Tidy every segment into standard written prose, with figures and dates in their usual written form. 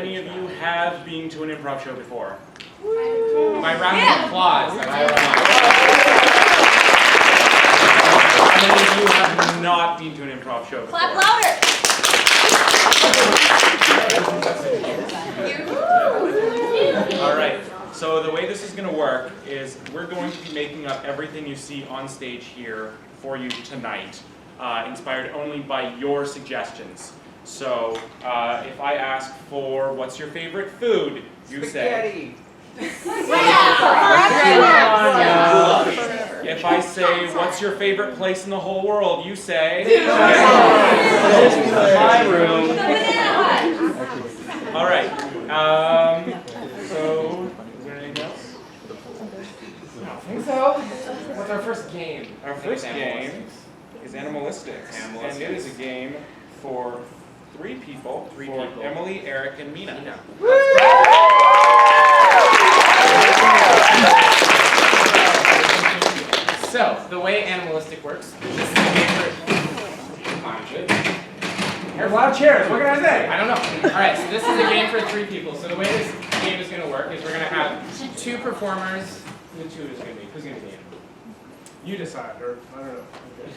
many of you have been to an improv show before? My round of applause. How many of you have not been to an improv show before? Clap louder! All right, so the way this is going to work is we're going to be making up everything you see on stage here for you tonight, inspired only by your suggestions. So if I ask for what's your favorite food, you say. If I say what's your favorite place in the whole world, you say. My room. All right. So, is there anything else? I don't think so. What's our first game? Our first game is Animalistics. And it is a game for three people. Emily, Eric, and Mina. So, the way Animalistic works, this is a game for... There's a lot of chairs, what can I say? I don't know. Alright, so this is a game for three people. So the way this game is going to work is we're going to have two performers. Who is going to be? Who's going to be in? You decide, or I don't know. Okay.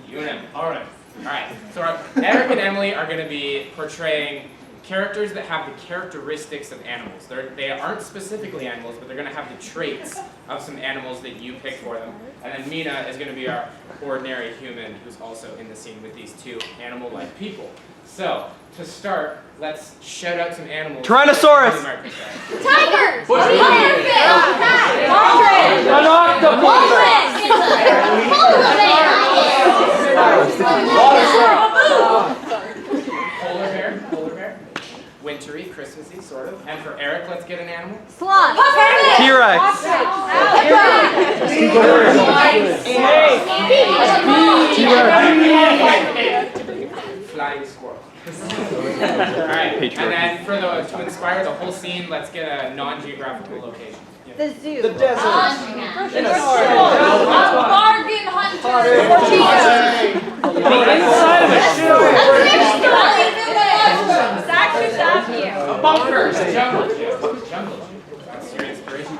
You and Emily. Alright. Alright, so Eric and Emily are going to be portraying characters that have the characteristics of animals. They aren't specifically animals, but they're going to have the traits of some animals that you pick for them. And then Mina is going to be our ordinary human who's also in the scene with these two animal-like people. So, to start, let's shout out some animals. Tyrannosaurus! Tiger! An octopus! Polar bear. Wintry, Christmassy, sort of. And for Eric, let's get an animal. Sloth! T-Rex! Flying squirrel. Alright, and then for to inspire the whole scene, let's get a non-geographical location. The zoo. The desert. Bargain hunter. The inside of a shoe! Zach should stop you. Bunkers! Jungle gym. That's your inspiration.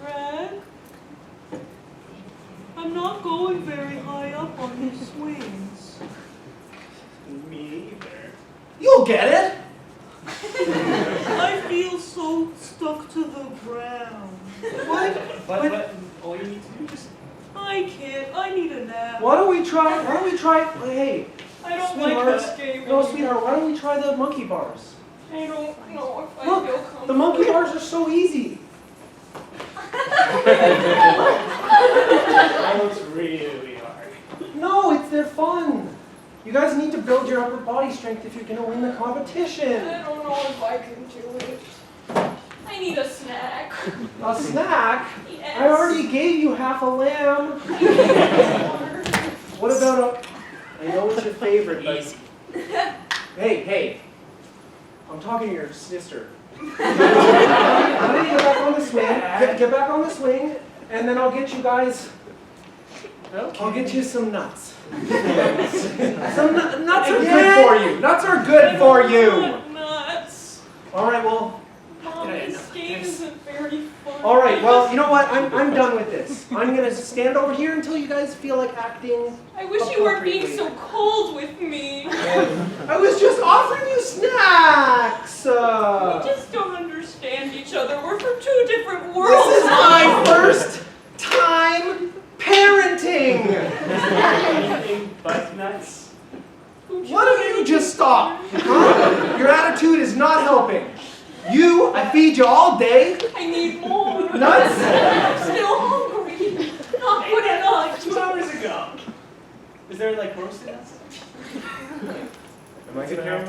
Fred? I'm not going very high up on these swings. Me either. You'll get it! I feel so stuck to the ground. What? But all you need to do is... I can't. I need a nap. Why don't we try, hey, I don't sweetheart, like this game. no, sweetheart, why don't we try the monkey bars? I don't know if I feel Look, comfortable. the monkey bars are so easy. That looks really hard. No, they're fun. You guys need to build your upper body strength if you're going to win the competition. I don't know if I can do it. I need a snack. A snack? Yes. I already gave you half a lamb. What about I know it's your favorite, but... Easy. Hey. I'm talking to your sister. How do you get back on the swing? Get back on the swing, and then I'll get you guys... Okay. I'll get you some nuts. Some nuts are good for you. Nuts are good for you. Nuts. All right, well... Mom, this game isn't very fun. All right, well, you know what? I'm done with this. I'm going to stand over here until you guys feel like acting. I wish you weren't being so cold with me. I was just offering you snacks. We just don't understand each other. We're from two different worlds. This is my first time parenting. Anything but nuts? Why don't you just stop? Huh? Your attitude is not helping. I feed you all day. I need more. Nuts? I'm still hungry. Not good enough. 2 hours ago. Is there like roasted nuts? Am I gonna have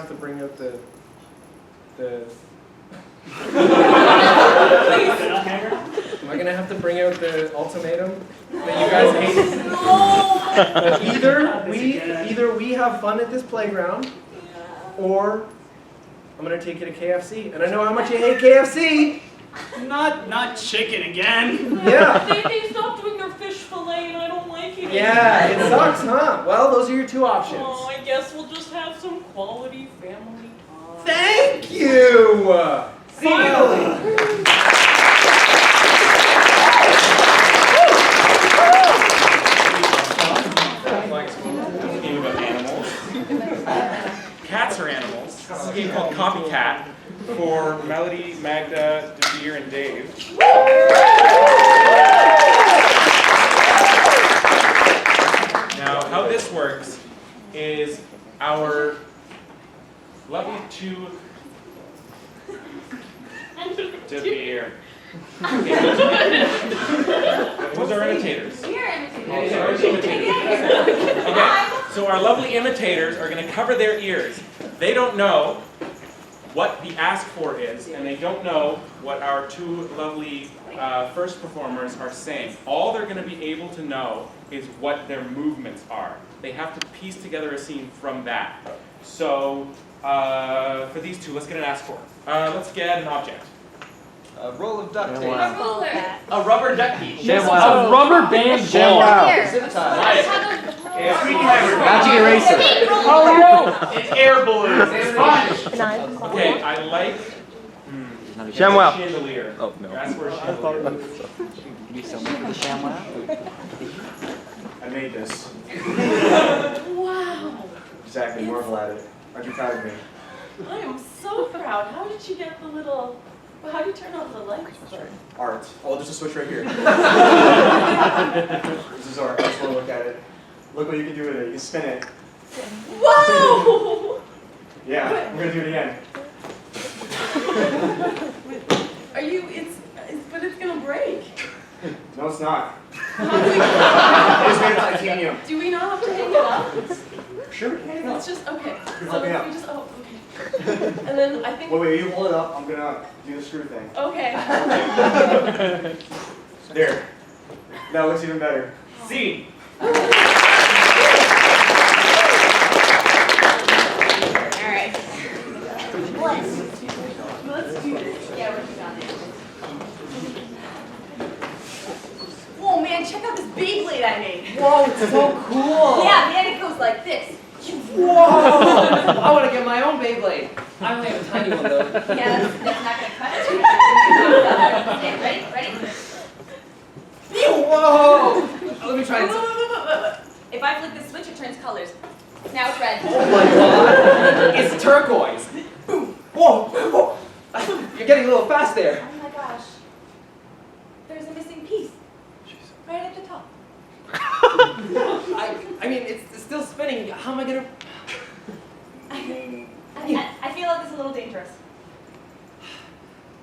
to bring up the Am I gonna have to bring out the ultimatum that you guys hate? Either we have fun at this playground, or I'm gonna take you to KFC. And I know how much you hate KFC. Not chicken again. Yeah. They stopped doing Yeah, it sucks, huh? Well, those are your two options. Oh, I guess we'll just have some quality family time. Thank you! Finally! Game about animals. Cats are animals. This is a game called Copycat for Melody, Magda, Devere, and Dave. Now, how this works is our lovely two Devere. Who's our imitators? We're Okay, so our lovely imitators are going to cover their ears. They don't know what the ask for is, and they don't know what our two lovely first performers are saying. All they're going to be able to know is what their movements are. They have to piece together a scene from that. So for these two, let's get an ask for. Let's get an object. A roll of duct tape. a ruler. A rubber ducky. A rubber band ball. Here. Zip tie. Magic eraser. It's air balloons. It's fun. Okay, I like ShamWow. chandelier. Oh, no. Ask for a chandelier. You sell me for the ShamWow? I made this. Wow. Exactly, marvel at it. Aren't you proud of me? I am so proud. How did you get the little... How do you turn on the lights? Art. Oh, there's a switch right here. This is art. I just want to look at it. Look what you can do with it. You can spin it. Whoa! Yeah, I'm going to do it again. Are you... But it's gonna break. No, it's not. How do we... It's made of titanium. Do we not have to hang it up? Sure, hang it up. It's just... Okay. Help So me out. we just... Oh, okay. And then I think... Wait, you hold it up. I'm going to do the screw thing. Okay. There. That looks even better. Scene. Alright. Let's do this. Yeah, what you got there? Whoa, man, check out this Beyblade I made. Whoa, it's so cool! Yeah, and it goes like this. Whoa! I want to get my own Beyblade. I only have a tiny one though. Yeah, that's not gonna cut it. Okay, ready? Ready? Whoa! Let me try it. If I flick this switch, it turns colors. Now it's red. Oh my god! It's turquoise. Boom! Whoa! Whoa! You're getting a little fast there. Oh my gosh. There's a missing piece. Right at the top. I mean, it's still spinning. How am I gonna? I feel like it's a little dangerous.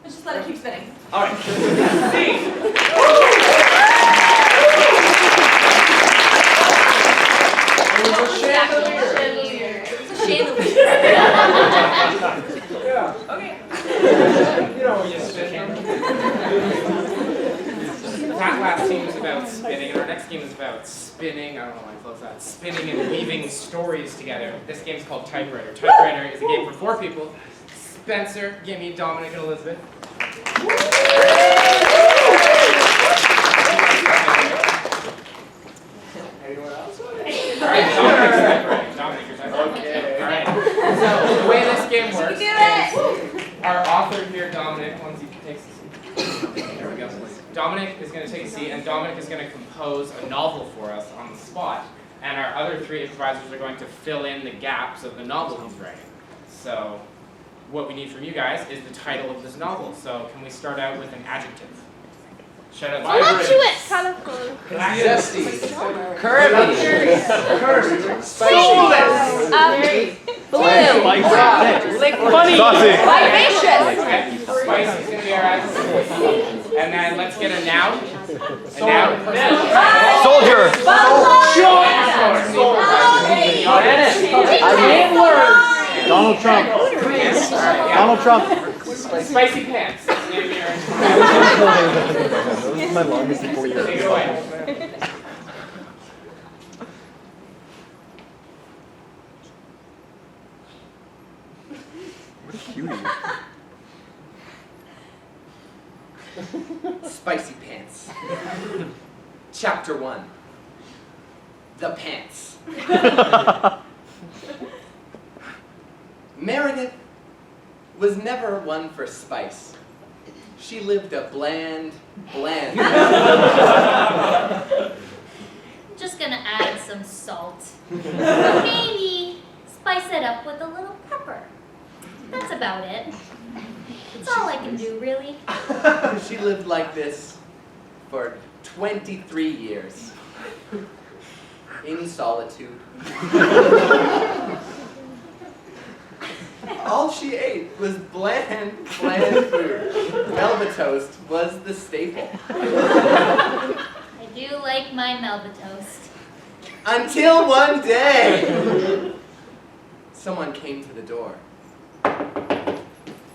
Let's just let it keep spinning. All right. Chandelier. It's a chandelier. Yeah. Okay. You know, you spin. That last game is about spinning, and our next game is about spinning. I don't know why I close that. Spinning and weaving stories together. This game's called Typewriter. Typewriter is a game for 4 people. Spencer, Gimme, Dominic, and Elizabeth. Anyone else? Alright, Dominic's typewriting. Dominic, you're typewriting. Okay. Alright. So the way this game You works can do is it! our author here, Dominic, once he takes the seat. There we go. Dominic is going to take a seat, and Dominic is going to compose a novel for us on the spot. And our other 3 improvisers are going to fill in the gaps of the novel he's writing. So what we need from you guys is the title of this novel. So can we start out with an adjective? Shout out Voluptuous! Colorful. Zesty. Curvy. Blue. Funny. Vivacious. Okay. Spicy's going to be our adjective. And then let's get a noun. A noun. Soldier. Donald Trump. Donald Trump. Spicy pants. That's the name of your This is my longest in 4 years. Take it away. What a cutie. Spicy pants. Chapter 1. the pants. Meredith was never one for spice. She lived a bland life. Just gonna add some salt. Maybe spice it up with a little pepper. That's about it. That's all I can do, really. She lived like this for 23 years. In solitude. All she ate was bland food. Melba toast was the staple. I do like my Melba toast. Until one day, someone came to the door.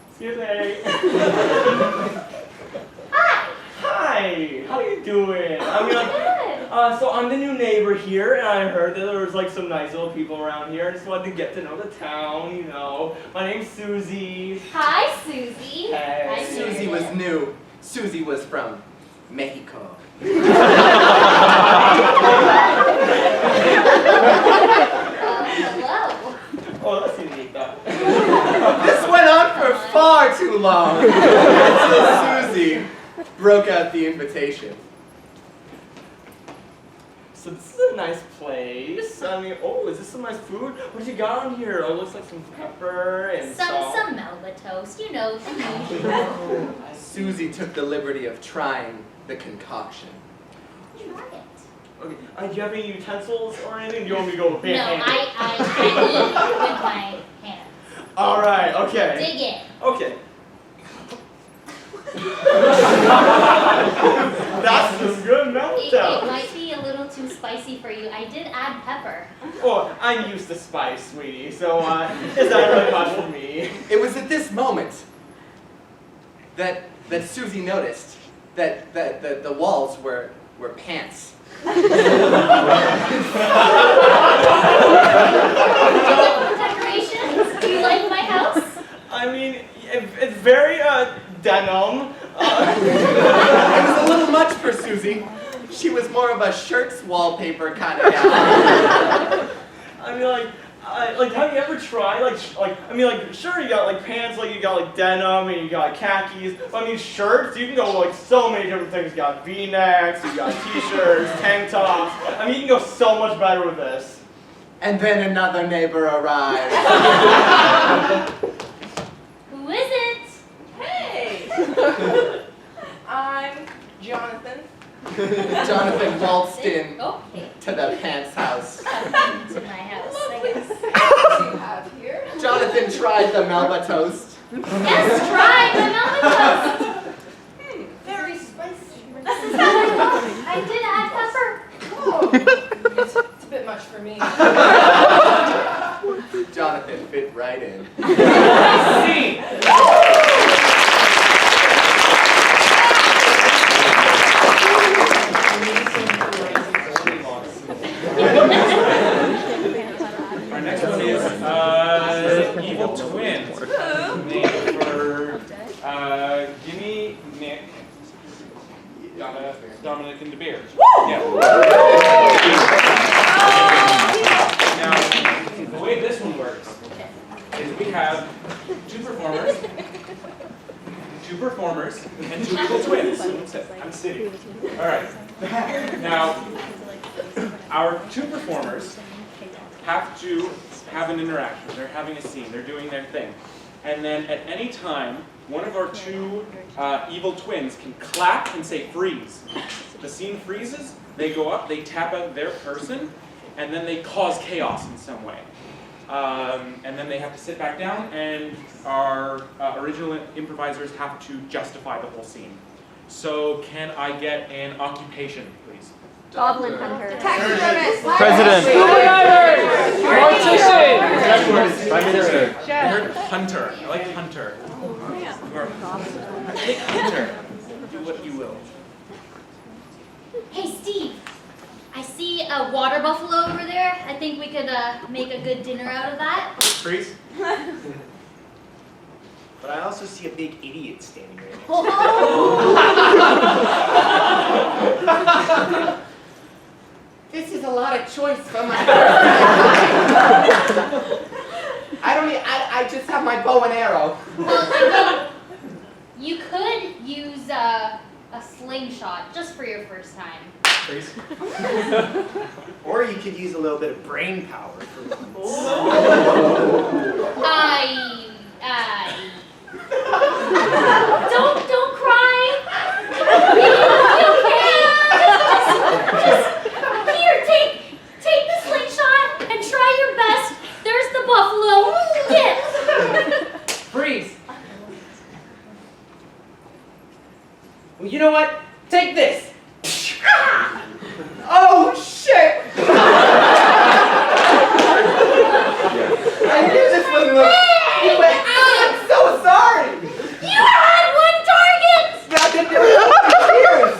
Excuse me. Hi! Hi, how you doing? I mean, Good. so I'm the new neighbor here, and I heard that there was like some nice little people around here. I just wanted to get to know the town, you know. My name's Susie. Hi, Susie. Hey. Hi, Susie was new. Susie was from Mexico. Hello. Oh, that's unique, though. This went on for far too long until Susie broke out the invitation. So this is a nice place. I mean, oh, is this some nice food? What you got on here? Oh, it looks like some pepper and salt. Some Melba toast, you know, the usual. Susie took the liberty of trying the concoction. Try it. Okay, do you have any utensils or anything? Do you want me to go with bare No, hands? I eat with my hands. All right, okay. Dig in. Okay. That's some good It meltdown. might be a little too spicy for you. I did add pepper. Oh, I'm used to spice, sweetie, so it's not really much for me. It was at this moment that Susie noticed that the walls were pants. Decorations? Do you like my house? I mean, it's very denim. It was a little much for Susie. She was more of a shirts wallpaper kind of gal. I mean, like, have you ever tried, sure, you got, like, pants, like, you got, like, denim, and you got, like, khakis, but, I mean, shirts, you can go, like, so many different things. You got V-necks, you got t-shirts, tank tops. I mean, you can go so much better with this. And then another neighbor arrived. Who is it? Hey! I'm Jonathan. Jonathan waltzed in Okay. to the pants house. To my house, I guess. What do you have here? Jonathan tried the Melba toast. Yes, try my Melba toast. Very spicy. I did add pepper. Oh, it's a bit much for me. Jonathan fit right in. See! Our next one is Evil Twins. Named for Gimme, Nick, Dominic, and DeBeer. Yeah. Now, the way this one works is we have two performers, and two evil twins. I'm sitting. All right. Now, our two performers have to have an interaction. They're having a scene. They're doing their thing. And then at any time, one of our two evil twins can clap and say freeze. The scene freezes, they go up, they tap out their person, and then they cause chaos in some way. And then they have to sit back down, and our original improvisers have to justify the whole scene. So can I get an occupation, please? Goblin hunter. Taxidermist. President. Politician. Prime Minister. I heard hunter. I like hunter. Or, take hunter. Do what you will. Hey, Steve. I see a water buffalo over there. I think we could make a good dinner out of that. Freeze. But I also see a big idiot standing right next to Oh. This is a lot of choice for my I just have my bow and arrow. Well, you could use a slingshot just for your first time. Freeze. Or you could use a little bit of brain power for once. Don't cry. Be okay. Just here, take the slingshot and try your best. There's the buffalo. Get. Freeze. Well, you know what? Take this. Oh shit! I knew this wasn't you went, I'm so sorry! You had one target. I've been doing it for years!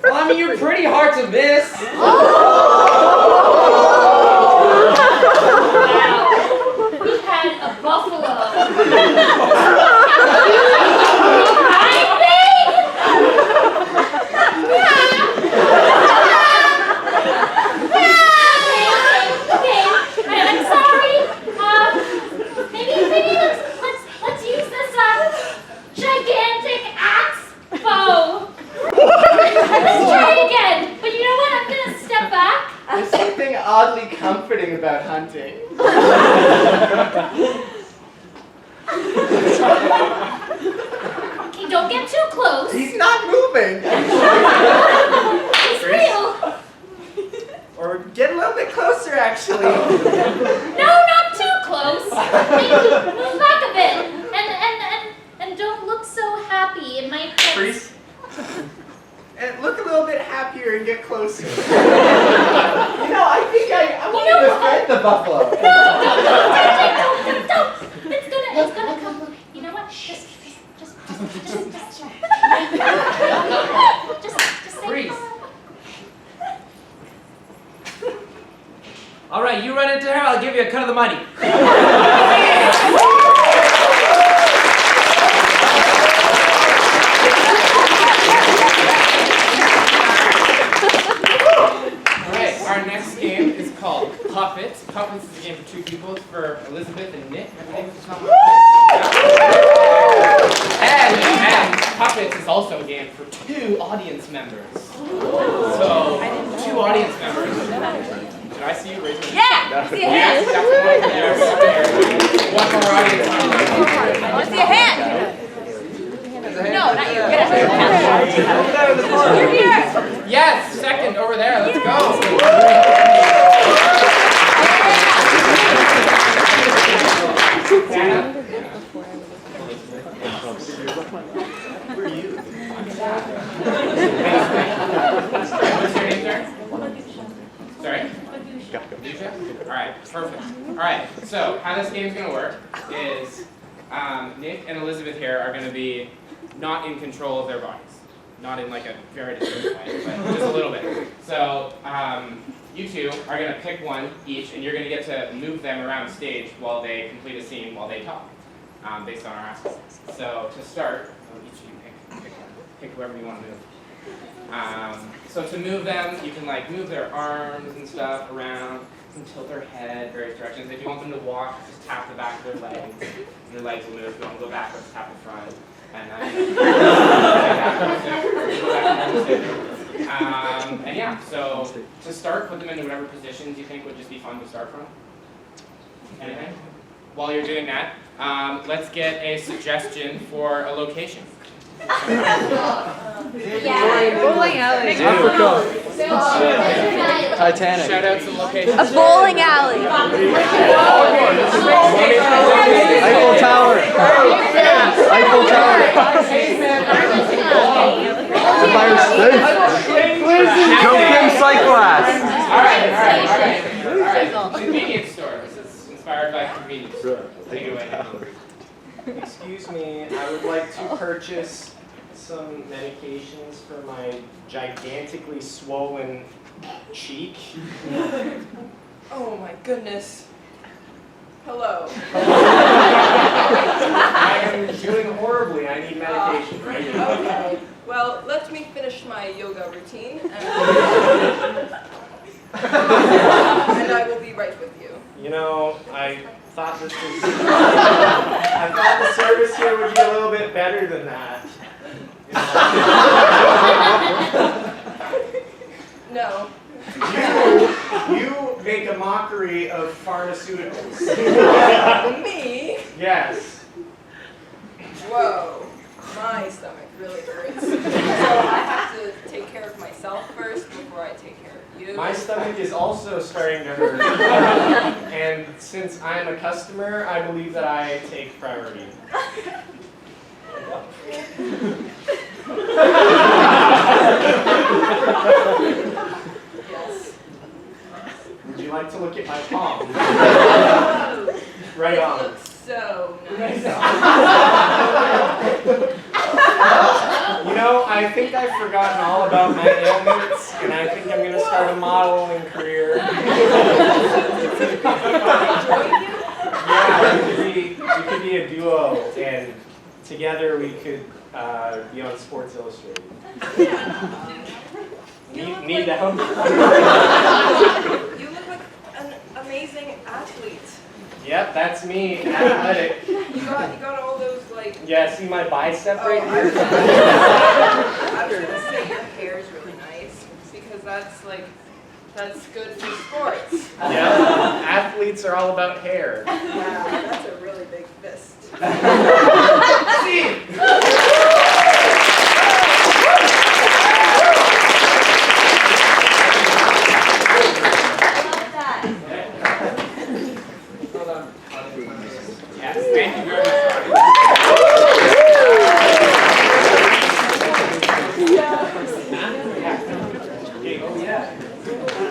Well, I mean, you're pretty hard to miss. Wow. We had a buffalo. Okay, I'm sorry. Maybe let's use this gigantic axe bow. Let's try again. But you know what? I'm gonna step back. There's something oddly comforting about hunting. Okay, don't get too close. He's not moving! He's real. Or get a little bit closer, actually. No, not too close. Maybe move back a bit. And don't look so happy. It might get... Freeze. And look a little bit happier and get closer. I think I want to defend the buffalo. No, don't. It's gonna come. You know what? Just say Freeze. All right, you run into her, I'll give you a cut of the money. All right, our next game is called Puppets. Puppets is a game for two people. It's for Elizabeth and Nick. And Puppets is also a game for two audience members. So, two audience members. Did I see you raise your hand? Yeah, see a Yes, hand. definitely. There's one more audience member. I want to see a hand. No, not you. Get up. You're here. Yes, second over there. Let's go. Stand up. Who are you? What's your name, sir? Sorry? Adusha? Alright, perfect. Alright, so how this game's going to work is Nick and Elizabeth here are going to be not in control of their bodies. Not in like a very distinct way, but just a little bit. So you two are going to pick one each, and you're going to get to move them around stage while they complete a scene while they talk, based on our aspects. So to start, each of you pick whoever you want to move. So to move them, you can like move their arms and stuff around, and tilt their head various directions. If you want them to walk, just tap the back of their legs. And their legs will move. If you want them to go backwards, tap the front. And and yeah, so to start, put them into whatever positions you think would just be fun to start from. Anything? While you're doing that, let's get a suggestion for a location. Bowling alley. Africa. Titanic. Shout out some locations. A bowling alley. Eiffel Tower. Eiffel Tower. Empire State. Joachim Cyclass. Alright. Convenience store. This is inspired by convenience store. Take it away. Excuse me, I would like to purchase some medications for my gigantically swollen cheek. Oh my goodness. Hello. I am doing horribly. I need medication right now. Okay. Well, let me finish my yoga routine, and I will be right with you. You know, I thought this was... I thought the service here would be a little bit better than that. No. You make a mockery of pharmaceuticals. Me? Yes. Whoa. My stomach really hurts. So I have to take care of myself first before I take care of you. My stomach is also starting to hurt. And since I'm a customer, I believe that I take priority. Yes. Would you like to look at my palm? Right on. It looks so nice. You know, I think I've forgotten all about my ailments, and I think I'm going to start a modeling career. Yeah, we could be a duo, and together we could be on Sports Illustrated. Need help? You look like an amazing athlete. Yep, that's me, athletic. You got all those like. Yeah, see my bicep right I here? was gonna say your hair is really nice because that's good for sports. Yeah, athletes are all about hair. Wow, that's a really big fist. See? Yes, thank you very much.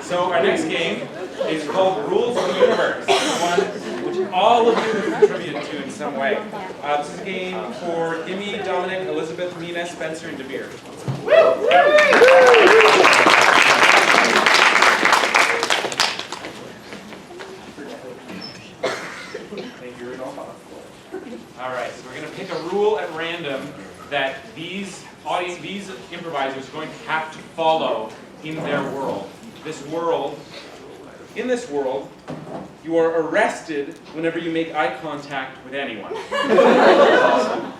So our next game is called Rules of the Universe, one which all of you have contributed to in some way. This is a game for Gimme, Dominic, Elizabeth, Nina, Spencer, and Devere. Thank you, Rudolph. All right, so we're going to pick a rule at random that these improvisers are going to have to follow in their world. In this world, you are arrested whenever you make eye contact with anyone. Awesome.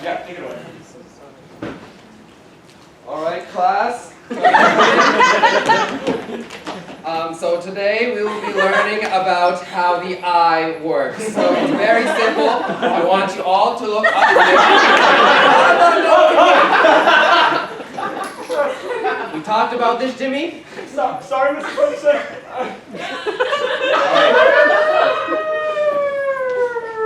Yeah, take it away. All right, class. So today we will be learning about how the eye works. So it's very simple. I want you all to look up here. We talked about this, Jimmy? Sorry, Mr. Professor.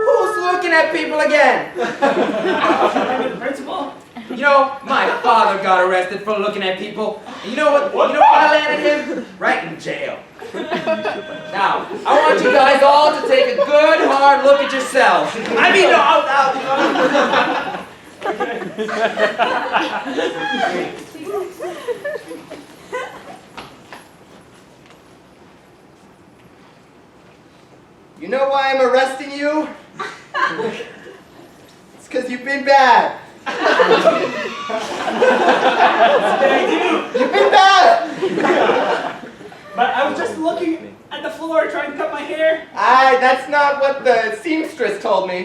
Who's looking at people again? The principal? You know, my father got arrested for looking at people. And you know what? You know what I landed him? Right in jail. Now, I want you guys all to take a good, hard look at yourselves. I mean, no, out. You know why I'm arresting you? It's because you've been bad. You've been bad! But I was just looking at the floor trying to cut my hair. That's not what the seamstress told me.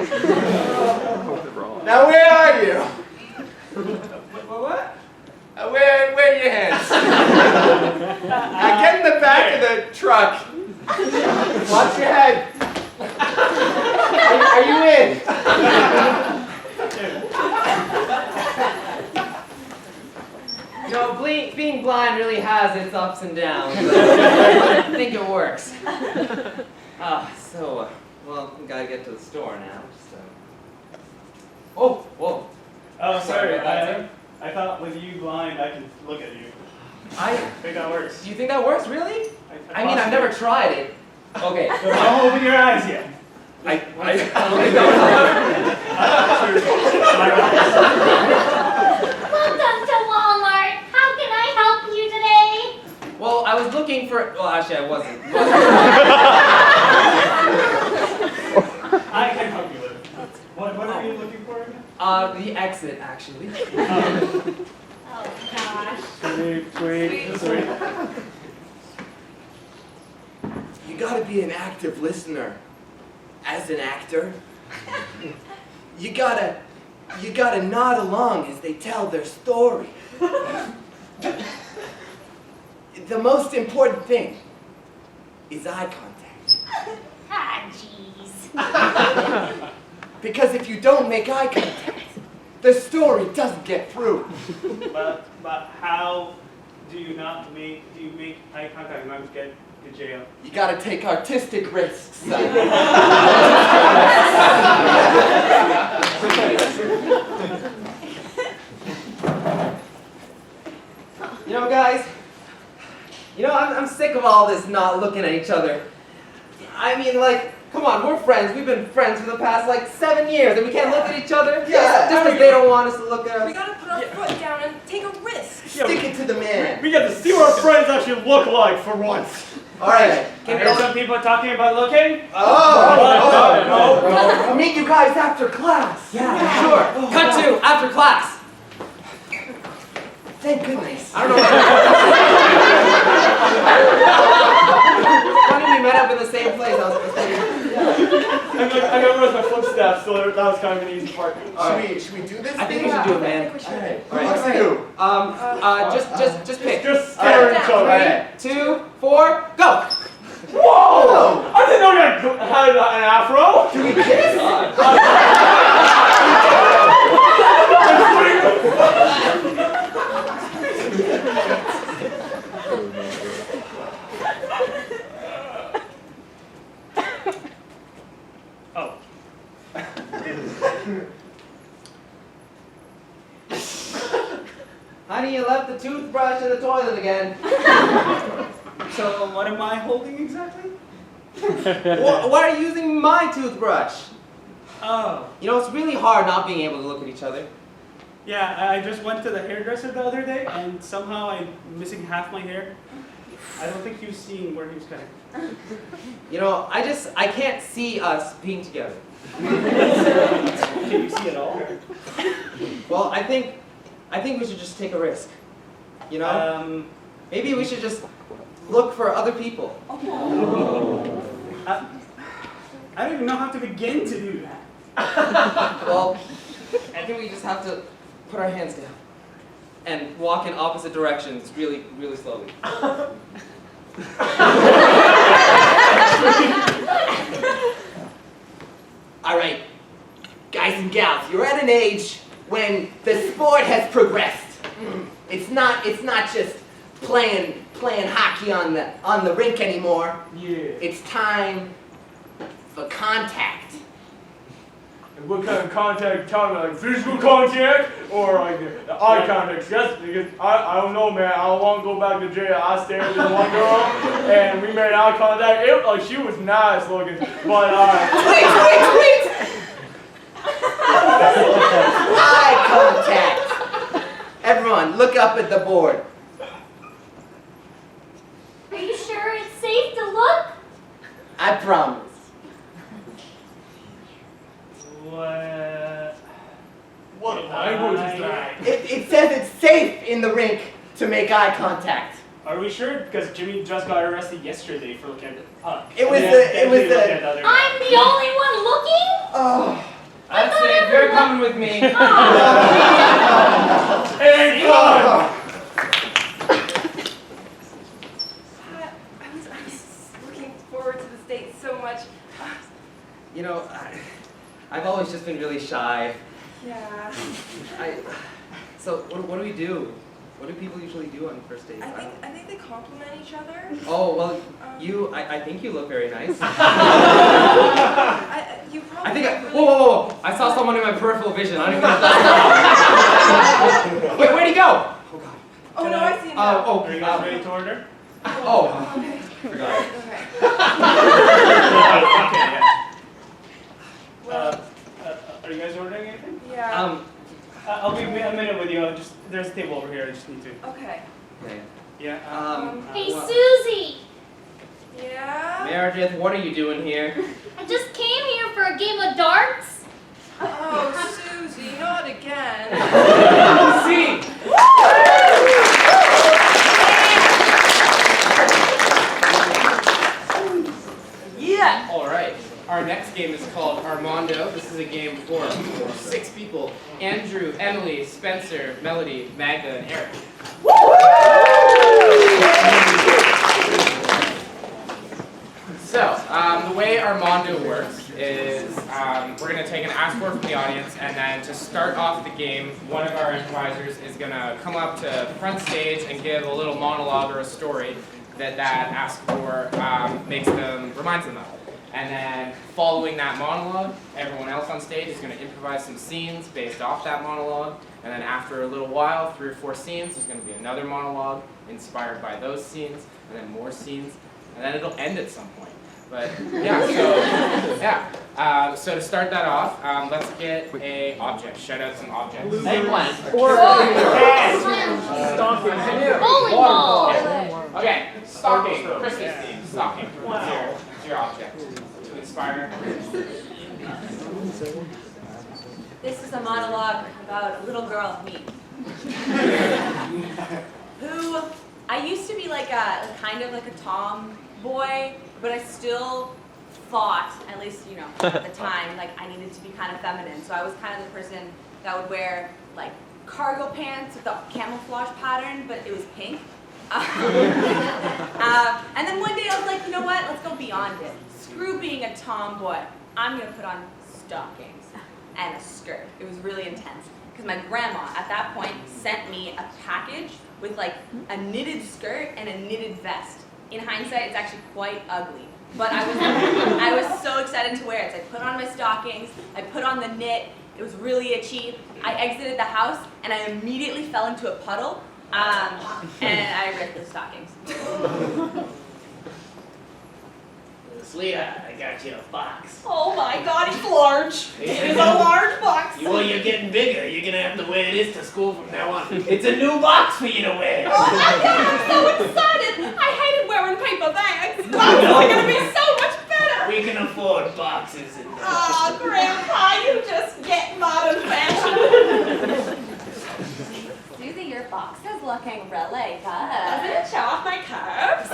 Now where are you? What? Where are your hands? Get in the back of the truck. Watch your head. Are you in? You know, being blind really has its ups and downs. I think it works. Well, we gotta get to the store now. So. Oh, whoa. Oh, sorry. about that, I thought with you blind, I can look at you. I think that works. Do you think that works, really? I mean, I've never tried it. Okay. Don't open your eyes yet. Welcome to Walmart. How can I help you today? Well, I was looking for. Well, actually, I wasn't. I can help you with it. for again? The exit, actually. Oh gosh. Sweet. You gotta be an active listener. As an actor, you gotta nod along as they tell their story. The most important thing is eye contact. Ah, jeez. Because if you don't make eye contact, the story doesn't get through. But how do you make eye contact and not get to jail? You gotta take artistic risks. You know, guys, I'm sick of all this not looking at each other. I mean, like, come on, we're friends. We've been friends for the past, 7 years, and we can't look at each other? Yeah. Just because they don't want us to look at We us. gotta put our foot down and take a risk. Stick it to the man. We get to see what our friends actually look like for once. All right. I heard some people talking about looking. I'll meet you guys after class. Yeah, sure. Cut to after class. Thank goodness. I don't know. Funny we met up in the same place. I I got rid of my footsteps, so that was kind of an easy part. Should we do this? think we should do it, man. All right. Let's do. Just pick. Just stare at each other. 3, 2, 4, go. Whoa! I didn't know you had an afro. Do we kiss? Oh. Honey, you left the toothbrush in the toilet again. So what am I holding exactly? Why are you using my toothbrush? Oh. It's really hard not being able to look at each other. Yeah, I just went to the hairdresser the other day, and somehow I'm missing half my hair. I don't think you've seen where he was cutting. I can't see us being together. Can you see it all? Well, I think we should just take a risk. Maybe we should just look for other people. I don't even know how to begin to do that. Well, I think we just have to put our hands down and walk in opposite directions really, really slowly. All right, guys and gals, you're at an age when the sport has progressed. It's not just playing hockey on the rink anymore. Yeah. It's time for contact. And what kind of contact are you talking about? Like physical contact or like eye contact? Yes, because I don't know, man. I don't want to go back to jail. I stared at this one girl and we made eye contact. She was nice looking, but Wait! Eye contact. Everyone, look up at the board. Are you sure it's safe to look? I promise. What language is that? It says it's safe in the rink to make eye contact. Are we sure? Because Jimmy just got arrested yesterday for looking at the It was the I'm the only one looking? Oh. That's it. You're coming with me. And fun! I was looking forward to this date so much. I've always just been really shy. Yeah. So what do we do? What do people usually do on first dates? I think they compliment each other. Oh, well, I think you look very nice. You probably I think really... whoa. I saw someone in my peripheral vision. I don't even know if that's Wait, where'd he go? Oh, God. Oh, no, I see him now. Are you guys ready to order? Oh. Okay. Forgot. Okay. Okay, yeah. Are you guys ordering anything? Yeah. I'll be a minute with you. There's a table over here. I just need to. Okay. Okay. Yeah. Hey, Susie! Yeah? Meredith, what are you doing here? I just came here for a game of darts. Oh, Scene. Yeah. All right. Our next game is called Armando. This is a game for 6 people: Andrew, Emily, Spencer, Melody, Magda, and Eric. So, the way Armando works is we're going to take an ask word from the audience, and then to start off the game, one of our improvisers is going to come up to front stage and give a little monologue or a story that ask for reminds them of. And then following that monologue, everyone else on stage is going to improvise some scenes based off that monologue. And then after a little while, 3 or 4 scenes, there's going to be another monologue inspired by those scenes, and then more scenes, and then it'll end at some point. But yeah, so to start that off, let's get a object. Shout out some objects. Eggplant. Bowling ball. Okay, stocking. Christmas theme. Stocking. What's your object to inspire? This is a monologue about a little girl, me, who I used to be like a kind of like a tomboy, but I still thought, at least at the time, like I needed to be kind of feminine. So I was kind of the person that would wear like cargo pants with a camouflage pattern, but it was pink. And then one day I was like, you know what? Let's go beyond it. Screw being a tomboy. I'm gonna put on stockings and a skirt. It was really intense because my grandma at that point sent me a package with like a knitted skirt and a knitted vest. In hindsight, it's actually quite ugly, but I was so excited to wear it. So I put on my stockings, I put on the knit. It was really itchy. I exited the house and I immediately fell into a puddle, and I ripped the stockings. Sweetheart, I got you a box. Oh my God, it's large. It is a large box. Well, you're getting bigger. You're gonna have to wear this to school from now on. It's a new box for you to wear. Oh my God, I'm so excited. I hated wearing paper bags. Boxes are gonna be so much better. We can afford boxes. Oh, Grandpa, you just get modern fashion. Susie, your box is looking really good. Doesn't it show off my curves?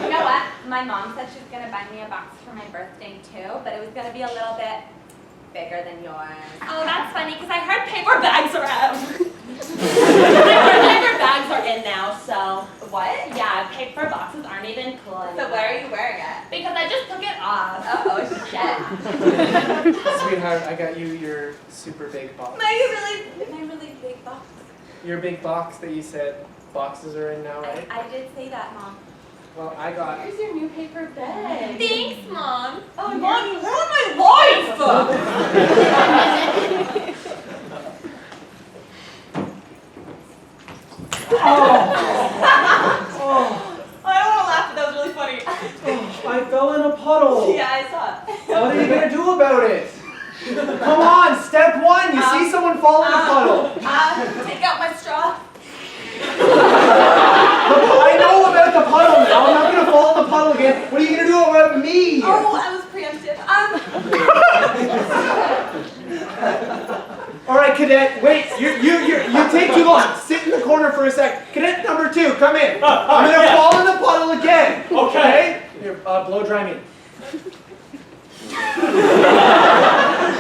You know what? My mom said she was going to buy me a box for my birthday too, but it was going to be a little bit bigger than yours. Oh, that's funny, because I heard paper bags are out. Paper bags are in now, so. What? Yeah, paper boxes aren't even cool anymore. So why are you wearing it? Because I just took it off. Oh, shit. Sweetheart, I got you your super big box. My really big box. Your big box that you said boxes are in now, right? I did say that, Mom. Well, I got. Here's your new paper bag. Thanks, Mom. Oh, Mom, you ruined my life! Oh. I don't want to laugh, but that was really funny. I fell in a puddle. Yeah, I saw it. What are you gonna do about it? Come on, step 1. You see someone fall in a puddle. Take out my straw. I know about the puddle now. I'm not gonna fall in the puddle again. What are you gonna do about me? Oh, I was preemptive. All right, cadet. Wait. You take too long. Sit in the corner for a sec. Cadet number 2, come in. I'm gonna fall in the puddle again. Okay. Here, blow dry me.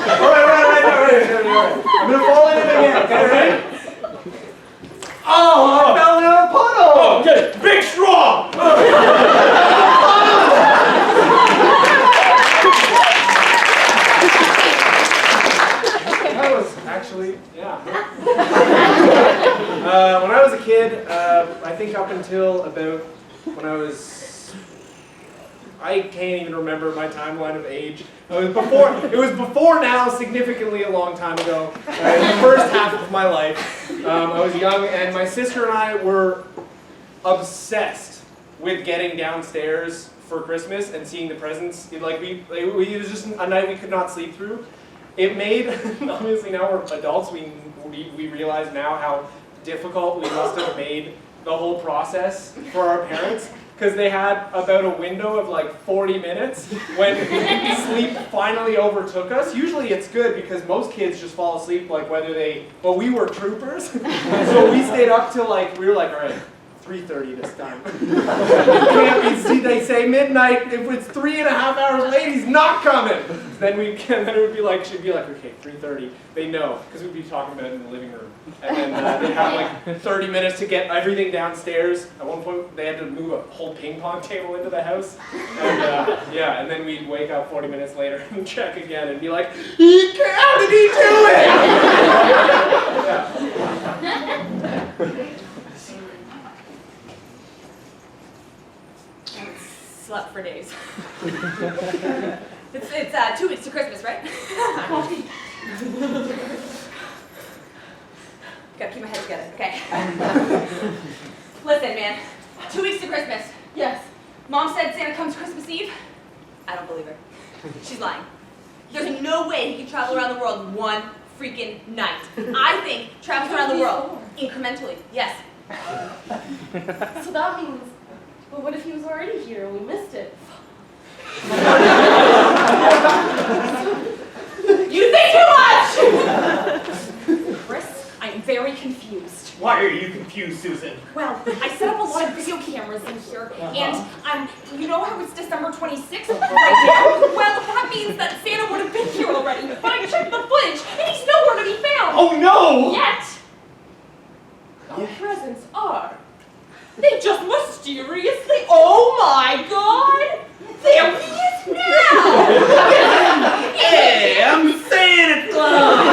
All right. I'm gonna fall in it again. Okay, ready? Oh, I fell in a puddle. Okay, big straw. That was actually, yeah. When I was a kid, I think up until about when I can't even remember my timeline of age. It was before now, significantly a long time ago. The first half of my life, I was young, and my sister and I were obsessed with getting downstairs for Christmas and seeing the presents. It was just a night we could not sleep through. It made, obviously now we're adults, we realize now how difficult we must have made the whole process for our parents. because they had about a window of like 40 minutes when sleep finally overtook us. Usually it's good because most kids just fall asleep like but we were troopers. So we stayed up till we were like, all right, 3:30 this time. They say midnight. If it's 3.5 hours late, he's not coming. Then it would be like, she'd be like, okay, 3:30. They know, because we'd be talking about it in the living room. And then they'd have like 30 minutes to get everything downstairs. At one point, they had to move a whole ping pong table into the house. And and then we'd wake up 40 minutes later and check again and be like, how did he do it? Slept for days. It's 2 weeks to Christmas, right? Gotta keep my head together, okay? Listen, man, 2 weeks to Christmas. Yes. Mom said Santa comes Christmas Eve. I don't believe her. She's lying. There's no way he can travel around the world one freaking night. I think travels around the world incrementally. Yes. So that means, but what if he was already here and we missed it? You think too much! Chris, I'm very confused. Why are you confused, Susan? Well, I set up a lot of video cameras in here, and you know how it's December 26th right now? Well, that means that Santa would have been here already, but I checked the footage, and he's nowhere to be found. Oh no! Yet, our presents are. They just mysteriously, oh my God! There he is now! Hey, I'm Santa Claus!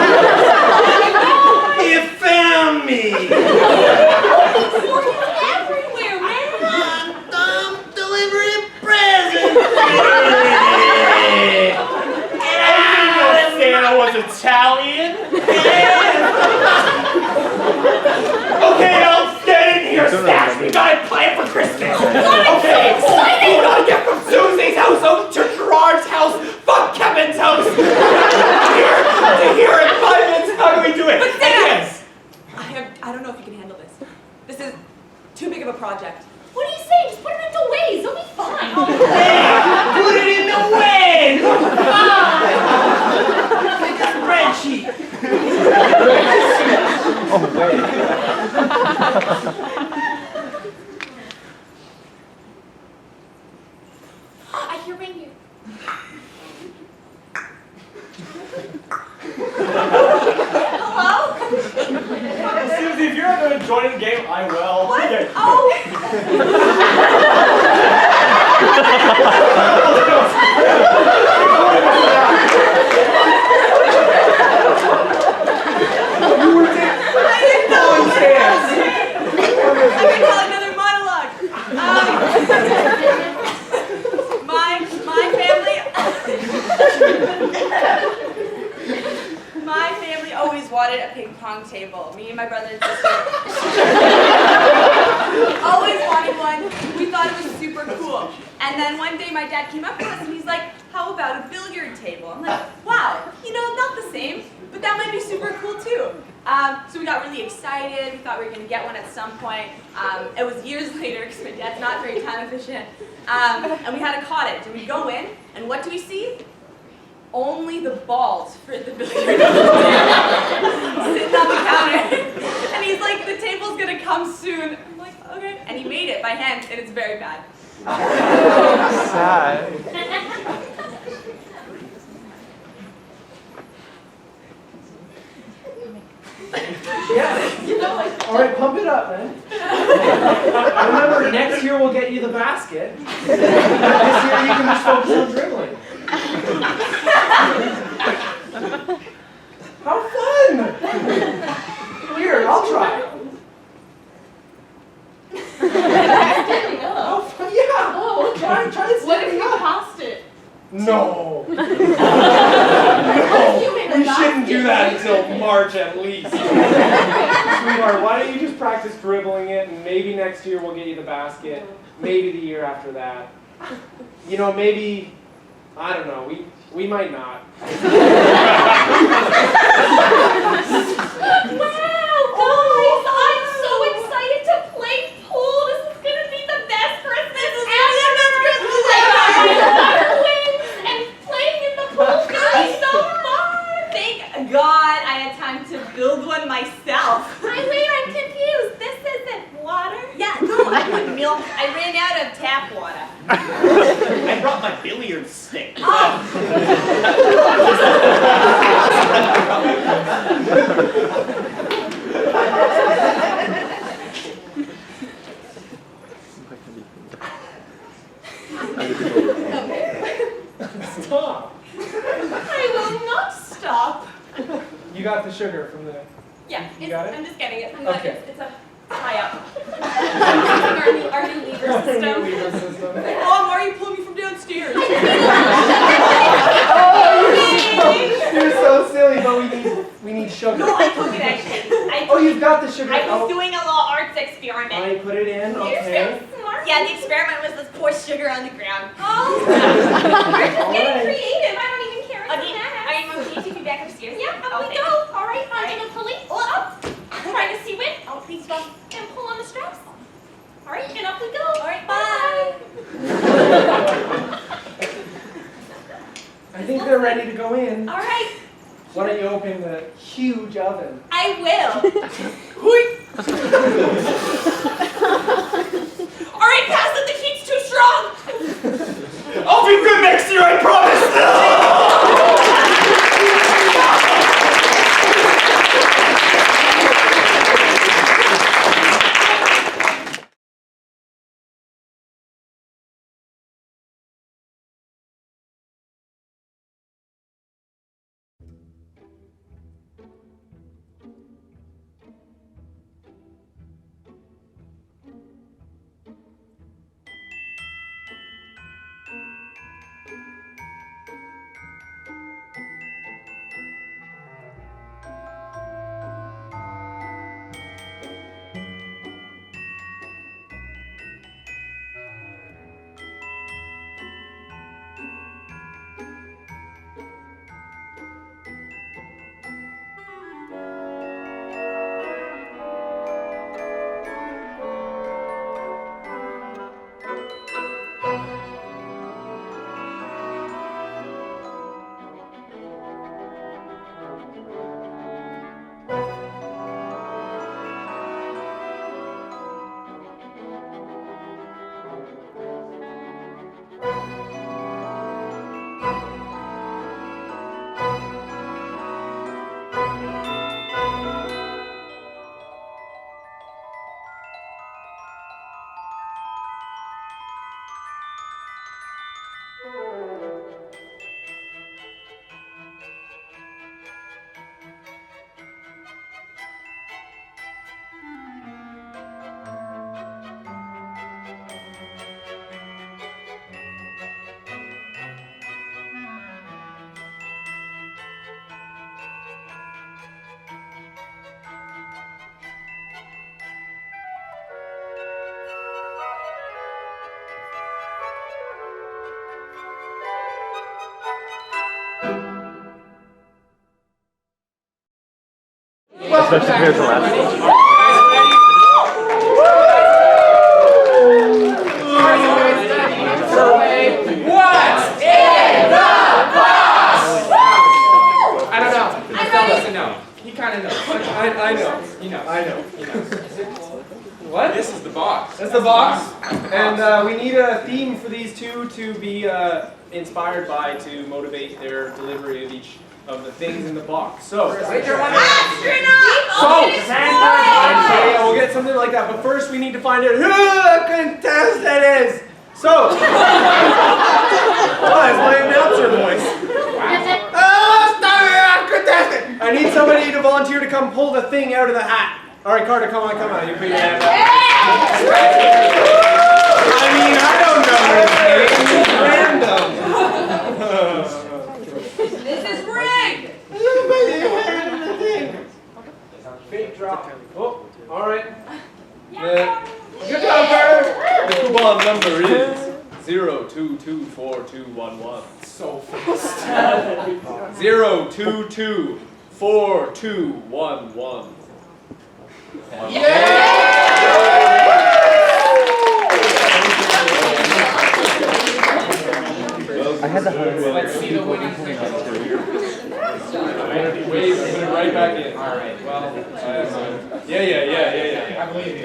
You found me! Everywhere, man! I'm delivering presents! Santa was Italian? Okay, Elf, get in here, Stash! We got a plan for Christmas! Okay, we gotta get from Susie's house over to Gerard's house, fuck Kevin's house! To here in 5 minutes, how do we do it? But Santa! Yes. I don't know if you can handle this. This is too big of a project. What do you say? Just put it into ways. It'll be fine. Put it in the way! Spreadsheet! I hear reindeer. Hello? Susie, if you're not going to join in the game, I will. What? Okay. Oh! You were there. I didn't know. On stairs. I can tell another monologue. My family always wanted a ping pong table. Me and my brother and sister always wanted one. We thought it was super cool. And then one day my dad came up to us and he's like, how about a billiard table? I'm like, wow, not the same, but that might be super cool too. So we got really excited. We thought we were going to get one at some point. It was years later because my dad's not very time efficient. And we had a cottage, and we go in, and what do we see? Only the balls for the billiard table sitting on the counter. And he's like, the table's going to come soon. I'm like, okay. And he made it by hand, and it's very bad. Sad. Yeah. All right, pump it up, man. Remember, next year we'll get you the basket. This year you can just focus on dribbling. How fun! Weird, I'll try. How fun, yeah. Oh, Try to what if stand you up. passed it? No. You No, made a we shouldn't do that basket. until March at least. Sweetheart, why don't you just practice dribbling it, and maybe next year we'll get you the basket. Maybe the year after that. Maybe, I don't know, we might not. Wow, guys, I'm so excited to play pool. This is gonna be the best Christmas god, I had time to build one myself. Wait, I'm confused. This isn't water. Yeah, no, I put milk. I ran out of tap water. I brought my billiard stick. Oh. Stop. I will not stop. You got the sugar from the. Yeah, You got it? I'm just getting it. Okay. It's a tie-up. our new lever system. Lever system. Mom, why are you pulling me from downstairs? You're so silly, but we need sugar. No, I took it actually. Oh, you've got the sugar. I was Oh, doing a little arts experiment. I put it in. You're Okay. so smart. Yeah, the experiment was let's pour sugar on the ground. Oh, We're just getting Alright. creative. I don't even care. Okay, Are you going to take me back upstairs? yeah, up we Okay. go. All right, onto the pulley. Up. Try to see it. Oh, please stop. And pull on the straps. All right, and up we go. All right, bye. I think they're ready to go in. All right, Why don't you open the huge oven? I will. All right, pass it. The heat's too strong. I'll be good next year, I promise! Welcome back, everybody. What's in the box? I don't know. He still doesn't know. He kind of knows. I know. He knows. I know. He knows. What? This is the box. That's the box. And we need a theme for these two to be inspired by to motivate their delivery of each of the things in the box. So, Astronaut! yeah, we'll get something like that. But first, we need to find out who the contestant is. So, oh, that's my announcer voice. Oh, stop it, contestant! I need somebody to volunteer to come pull the thing out of the hat. All right, Carter, come on. You put your hand up. I mean, I don't know his name. It's random. This is rigged! Big drop. Oh, all right. Good job, Carter. The coupon number is 0224211. So fast. 0224211. Let's see the winning ticket. Wait, put it right back in. All right. Well, Yeah. I believe you.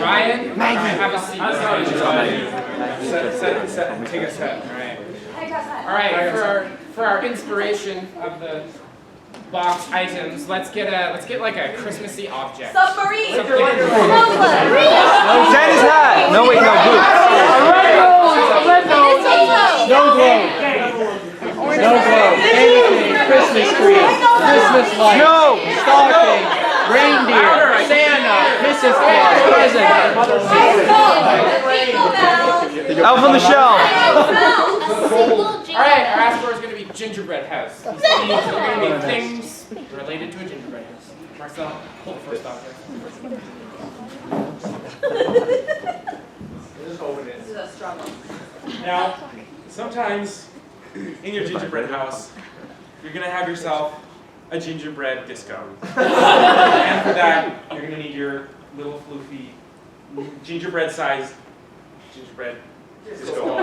Ryan, have a seat. Take a set. All right. For our inspiration of the box items, let's get like a Christmassy object. Submarine. Santa's hat! No, wait, no, blue. Snow globe. Anything. Christmas tree. Christmas lights. No! Stocking. Reindeer. Santa. Mrs. Claus. Present. Elf on the shelf! All right, our last word is going to be gingerbread house. These are going to be things related to a gingerbread house. Marcel, hold the first object. This is a struggle. Now, sometimes in your gingerbread house, you're going to have yourself a gingerbread disco. And for that, you're going to need your little floofy gingerbread-sized gingerbread disco ball.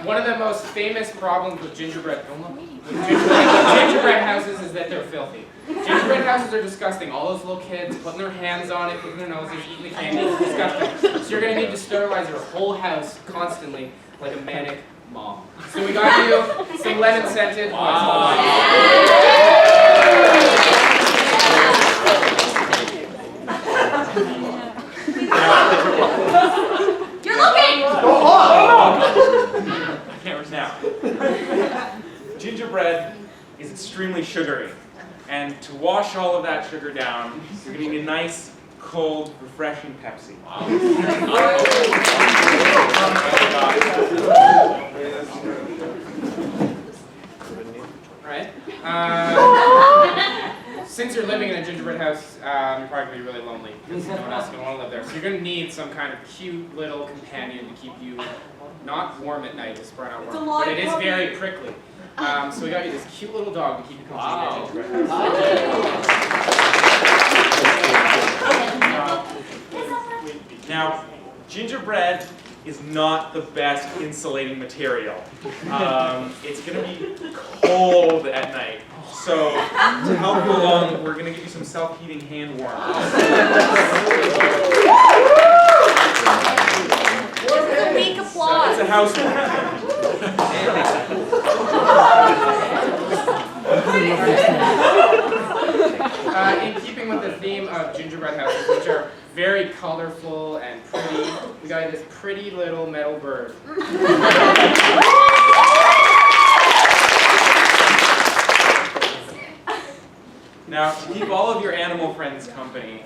One of the most famous problems with gingerbread houses is that they're filthy. Gingerbread houses are disgusting. All those little kids putting their hands on it, putting their noses, eating the candy. It's disgusting. So you're going to need to sterilize your whole house constantly like a manic mom. So we got you some lemon scented. You're looking. Now, gingerbread is extremely sugary, and to wash all of that sugar down, you're going to need a nice, cold, refreshing Pepsi. Right? Since you're living in a gingerbread house, you're probably going to be really lonely because no one else is going to want to live there. So you're going to need some kind of cute little companion to keep you not warm at night, it's burn out warm, but it is very prickly. So we got you this cute little dog to keep you company in your gingerbread house. Now, gingerbread is not the best insulating material. It's going to be cold at night. So, to help you along, we're going to give you some self-heating hand warmers. Weak applause. It's a housewarming. In keeping with the theme of gingerbread houses, which are very colorful and pretty, we got this pretty little metal bird. Now, to keep all of your animal friends company,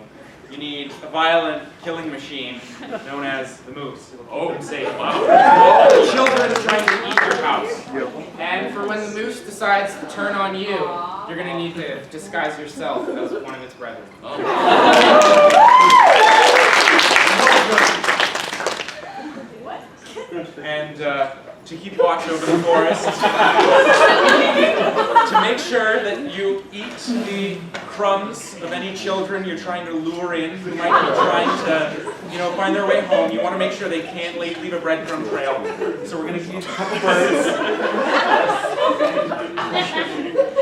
you need a violent killing machine known as the moose. Oh, safe. All the children trying to eat your house. And for when the moose decides to turn on you, you're going to need to disguise yourself as one of its brethren. And to keep watch over the forest, to make sure that you eat the crumbs of any children you're trying to lure in who might be trying to, find their way home. You want to make sure they can't leave a breadcrumb trail. So we're going to keep a couple birds.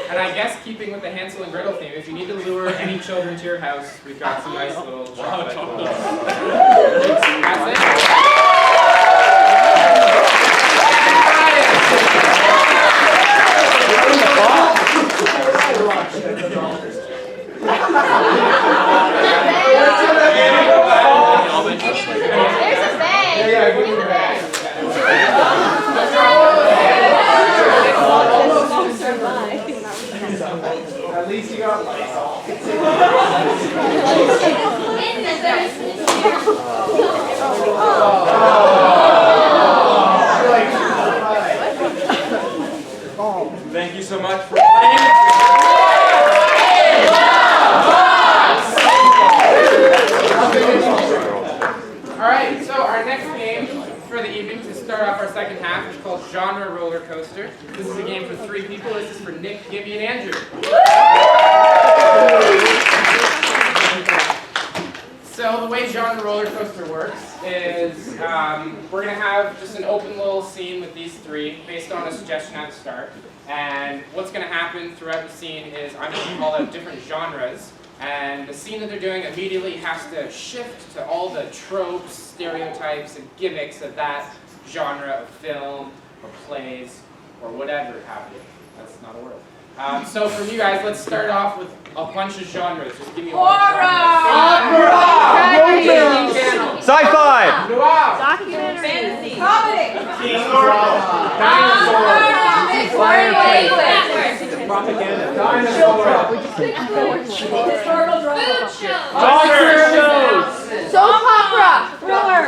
And I guess keeping with the Hansel and Gretel theme, if you need to lure any children to your house, we've got some nice little chocolate. That's it. There's a bag. Yeah, give me the bag. At least you got Lysol. Thank you so much for playing. Alright, so our next game for the evening to start off our second half is called Genre Roller Coaster. This is a game for 3 people. This is for Nick, Gibby, and Andrew. So the way genre roller coaster works is we're gonna have just an open little scene with these three based on a suggestion at the start. And what's gonna happen throughout the scene is I'm gonna call out different genres, and the scene that they're doing immediately has to shift to all the tropes, stereotypes, and gimmicks of that genre of film or plays or whatever have you. That's not a word. So for you guys, let's start off with a bunch of genres. Just give me one genre. Sci-fi. Noir. Documentary. Fantasy. Comedy. Historical drama. Food show. Soap opera. Thriller.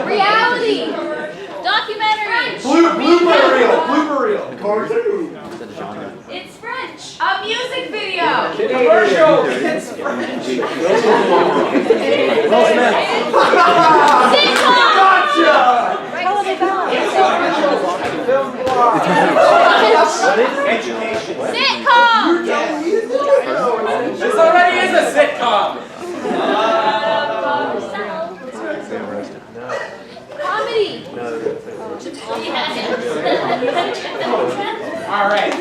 Reality. Documentary. Blooper reel. Cartoon. It's French. A music video. Commercial. It's French. Gotcha. Sitcom. This already is a sitcom. Comedy. All right.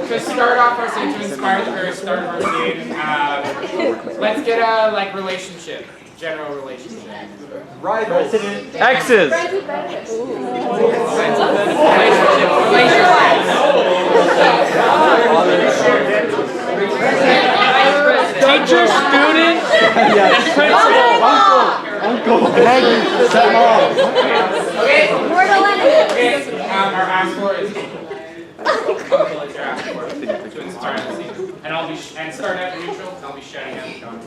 So to start off our scene, to inspire the very start of our scene, let's get a relationship, general relationship. Rivals. X's. Teacher, student, and principal. Uncle. Maggie. Stepmom. Okay. Our ask for is to inspire the scene, and I'll be and start at neutral. And I'll be shouting out the genre.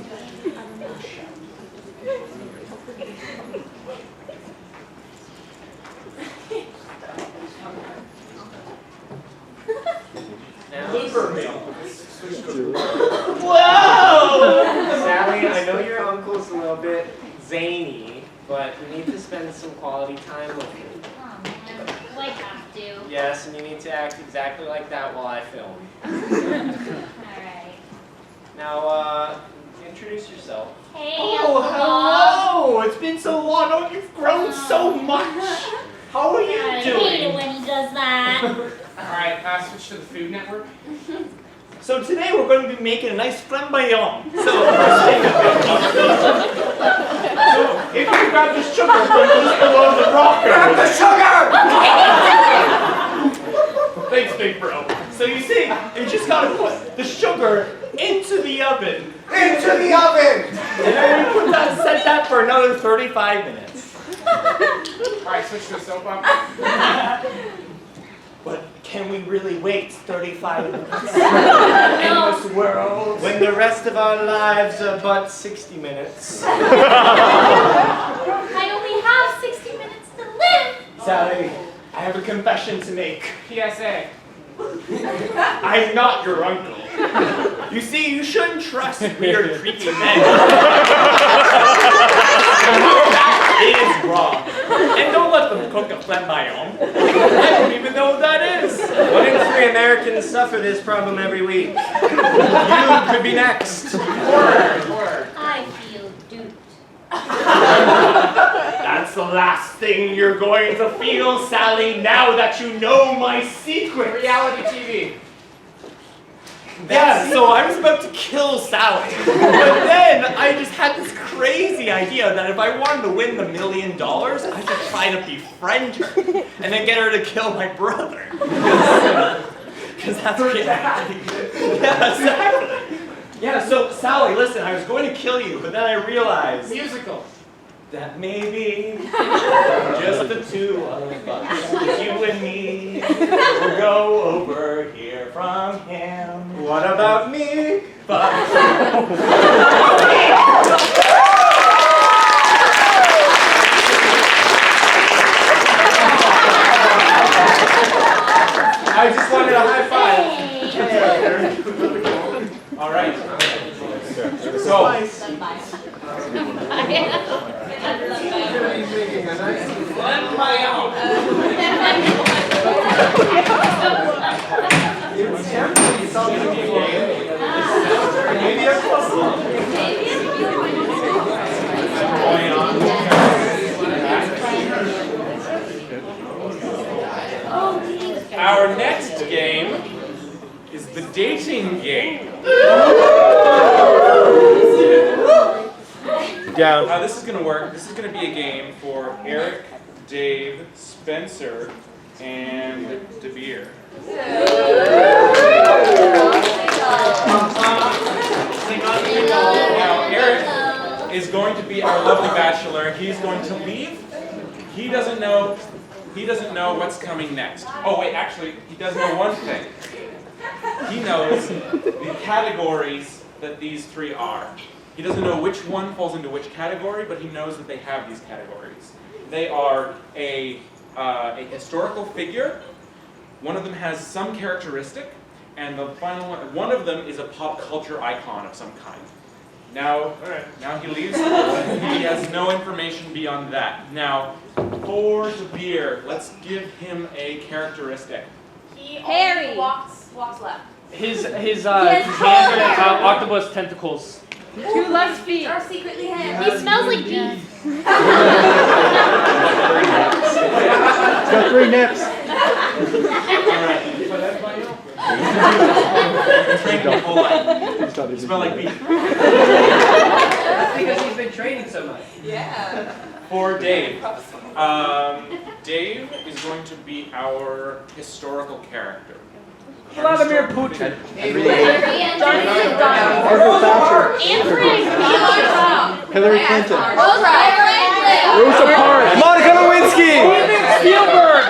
Whoa! Sally, I know your uncle's a little bit zany, but you need to spend some quality time with him. Like have to. Yes, and you need to act exactly like that while I film. Alright. Now, introduce yourself. Hey, Oh, Uncle hello! It's been so long. Oh, you've grown so much. How are you I hate it doing? when he does that. Alright, switch to the Food Network. So today we're going to be making a nice flamboyant. So if you grab the sugar from just below the rocker. Grab the sugar! Thanks, big bro. So you see, you just gotta put the sugar into the oven. Into the oven! And then we put that, set that for another 35 minutes. Alright, switch to a soap opera. But can we really wait 35 minutes in this world when the rest of our lives are but 60 minutes? I only have 60 minutes to live. Sally, I have a confession to make. PSA. I'm not your uncle. You see, you shouldn't trust weird, creepy men. That is wrong. And don't let them cook a flamboyant. I don't even know what that is. 1 in 3 Americans suffer this problem every week. You could be next. Word. I feel duped. That's the last thing you're going to feel, Sally, now that you know my secret. Reality TV. Yeah, so I was about to kill Sally. But then I just had this crazy idea that if I wanted to win the $1 million, I should try to befriend her and then get her to kill my brother. Because that's what Yeah, exactly. Yeah, so Sally, listen, I was going to kill you, but then I realized Musical. that maybe just the two of us, you and me, will go over here from him. What about me? But I just wanted a high five. All right. So, Maybe a puzzle. Our next game is the dating game. Down. How this is going to work, this is going to be a game for Eric, Dave, Spencer, and DeVere. Now, Eric is going to be our lovely bachelor. He's going to leave. He doesn't know what's coming next. Oh wait, actually, he does know one thing. He knows the categories that these three are. He doesn't know which one falls into which category, but he knows that they have these categories. They are a historical figure. One of them has some characteristic, and the final one of them is a pop culture icon of some kind. Now he leaves. He has no information beyond that. Now, for DeVere, let's give him a characteristic. He Harry. only walks left. His hands are octopus tentacles. 2 left feet. Or secretly him. He smells like beef. He's got 3 nips. Alright, you put that by you? He's been training his whole life. You smell like beef. That's because he's been training so much. Yeah. For Dave. Dave is going to be our historical character. Vladimir Putin. Hillary Clinton. Rosa Parks. Monica Lewinsky. Spielberg.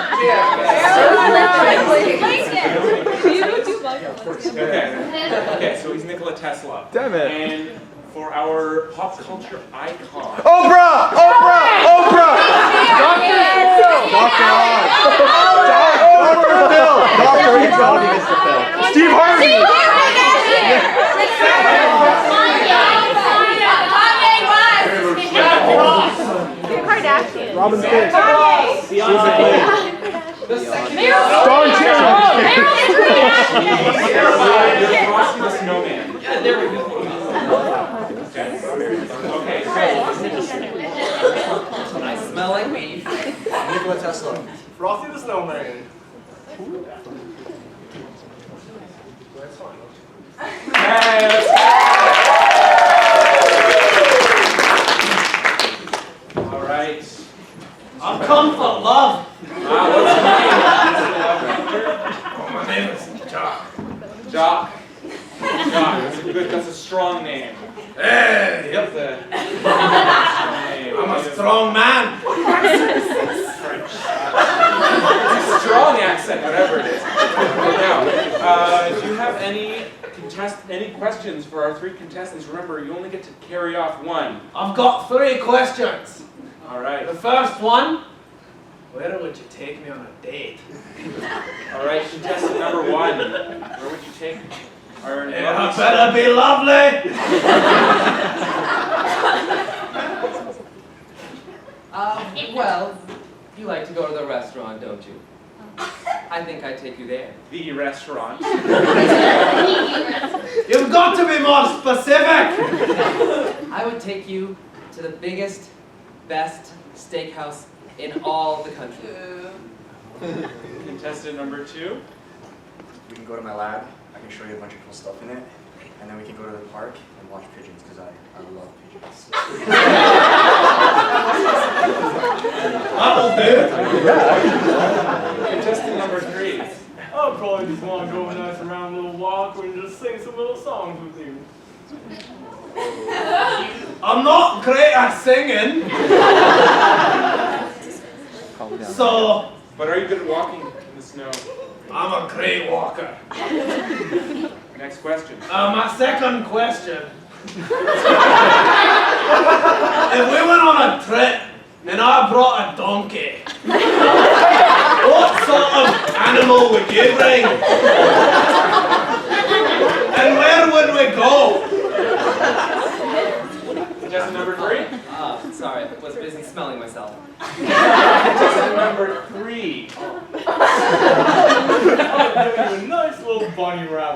Okay, so he's Nikola Tesla. Damn it. And for our pop culture icon. Oprah. Steve Harvey. Kardashian. Robin Thicke. Frosty the Snowman. Yeah, there we go. Okay, I smell like beef. Nikola Tesla. Frosty the Snowman. Hey, let's go. All right. I've come for love. What's your name? My name is Jock. Jock. That's a strong name. Hey. That's a strong name. I'm a strong man. It's a strong accent, whatever it is. Now, do you have any questions for our 3 contestants? Remember, you only get to carry off 1. I've got 3 questions. All right. The first one, where would you take me on a date? All right, contestant number 1. Where would you take our It better be lovely. Well, you like to go to the restaurant, don't you? I think I'd take you there. The restaurant. You've got to be more specific. I would take you to the biggest, best steakhouse in all the country. Contestant number 2. We can go to my lab. I can show you a bunch of cool stuff in it. And then we can go to the park and watch pigeons, because I love pigeons. That'll do. Contestant number 3. I'll probably just want to go on a nice round little walk and just sing some little songs with you. I'm not great at singing. So, But are you good at walking in the snow? I'm a great walker. Next question. My second question. If we went on a trip and I brought a donkey, what sort of animal would you bring? And where would we go? Contestant number 3. Sorry, I was busy smelling myself. Contestant number 3.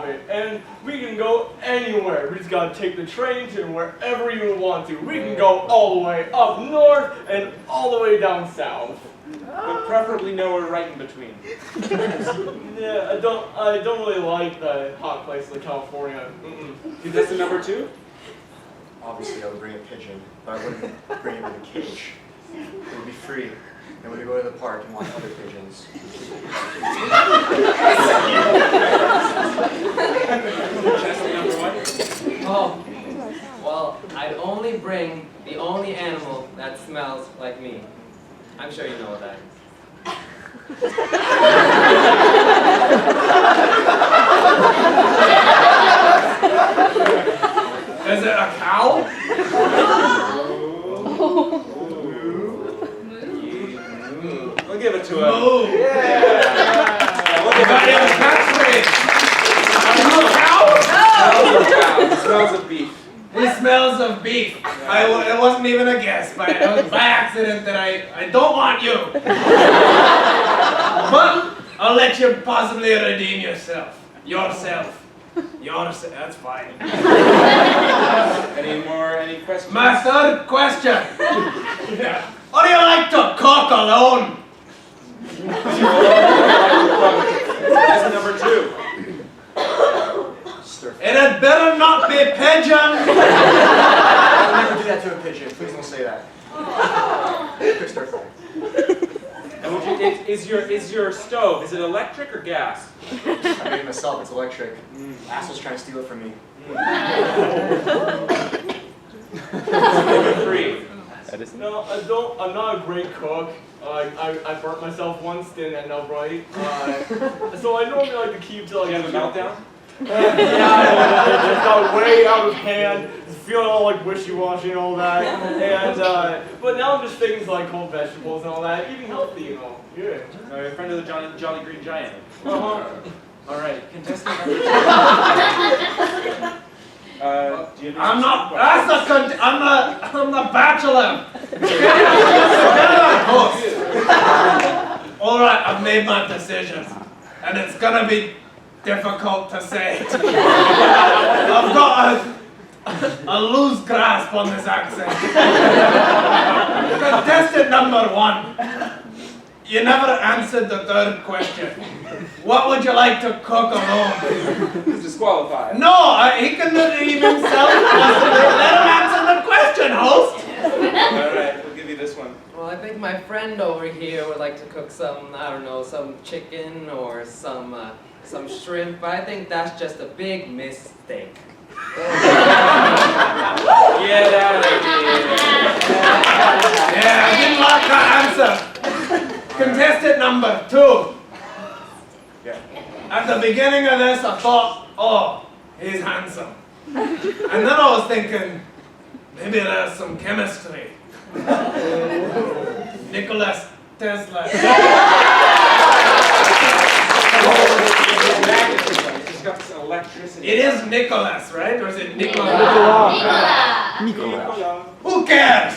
point, and we can go anywhere. We just gotta take the train to wherever you want to. We can go all the way up north and all the way down south. But preferably nowhere right in between. Yeah, I don't really like the hot places like California. Contestant number 2? Obviously, I would bring a pigeon, but I wouldn't bring it with a cage. It would be free, and we would go to the park and watch other pigeons. Contestant number 1? Oh, well, I'd only bring the only animal that smells like me. I'm sure you know what that is. Is it a cow? We'll give it to him. Moo. Yeah. We'll give it to him. A cow? It smells of beef. He smells of beef. It wasn't even a guess, but it was by accident that I don't want you. But I'll let you possibly redeem yourself. Yourself. That's fine. Any questions? My third question. What do you like to cook alone? Contestant number 2. It had better not be pigeon. I'll never do that to a pigeon. Please don't say that. Quick stir fry. And is your stove, is it electric or gas? I made it myself. It's electric. Asshole's trying to steal it from me. Number 3. No, I'm not a great cook. I burnt myself once in at no bright. So I normally like to keep till I Do you have a meltdown? Yeah, it just got way out of hand. Just feeling all like wishy-washy and all that. And but now I'm just thinking like cold vegetables and all that, eating healthy, you know. Yeah. You're a friend of the Jolly Green Giant. Uh-huh. All right, contestant number 2. Do you have I'm not. I'm the bachelor. All right, I've made my decision, and it's gonna be difficult to say. I've got a loose grasp on this accent. Contestant number 1. You never answered the third question. What would you like to cook alone? He's disqualified. No, he can redeem himself. Let him answer the question, host. All right, we'll give you this one. Well, I think my friend over here would like to cook some, I don't know, some chicken or some shrimp, but I think that's just a big mistake. Get out of here. Yeah, I didn't like that answer. Contestant number 2. Yeah. At the beginning of this, I thought, oh, he's handsome. And then I was thinking, maybe there's some chemistry. Nicholas Tesla. He's got some electricity. It is Nicholas, right? Or is it Nicola? Nicola. Who cares?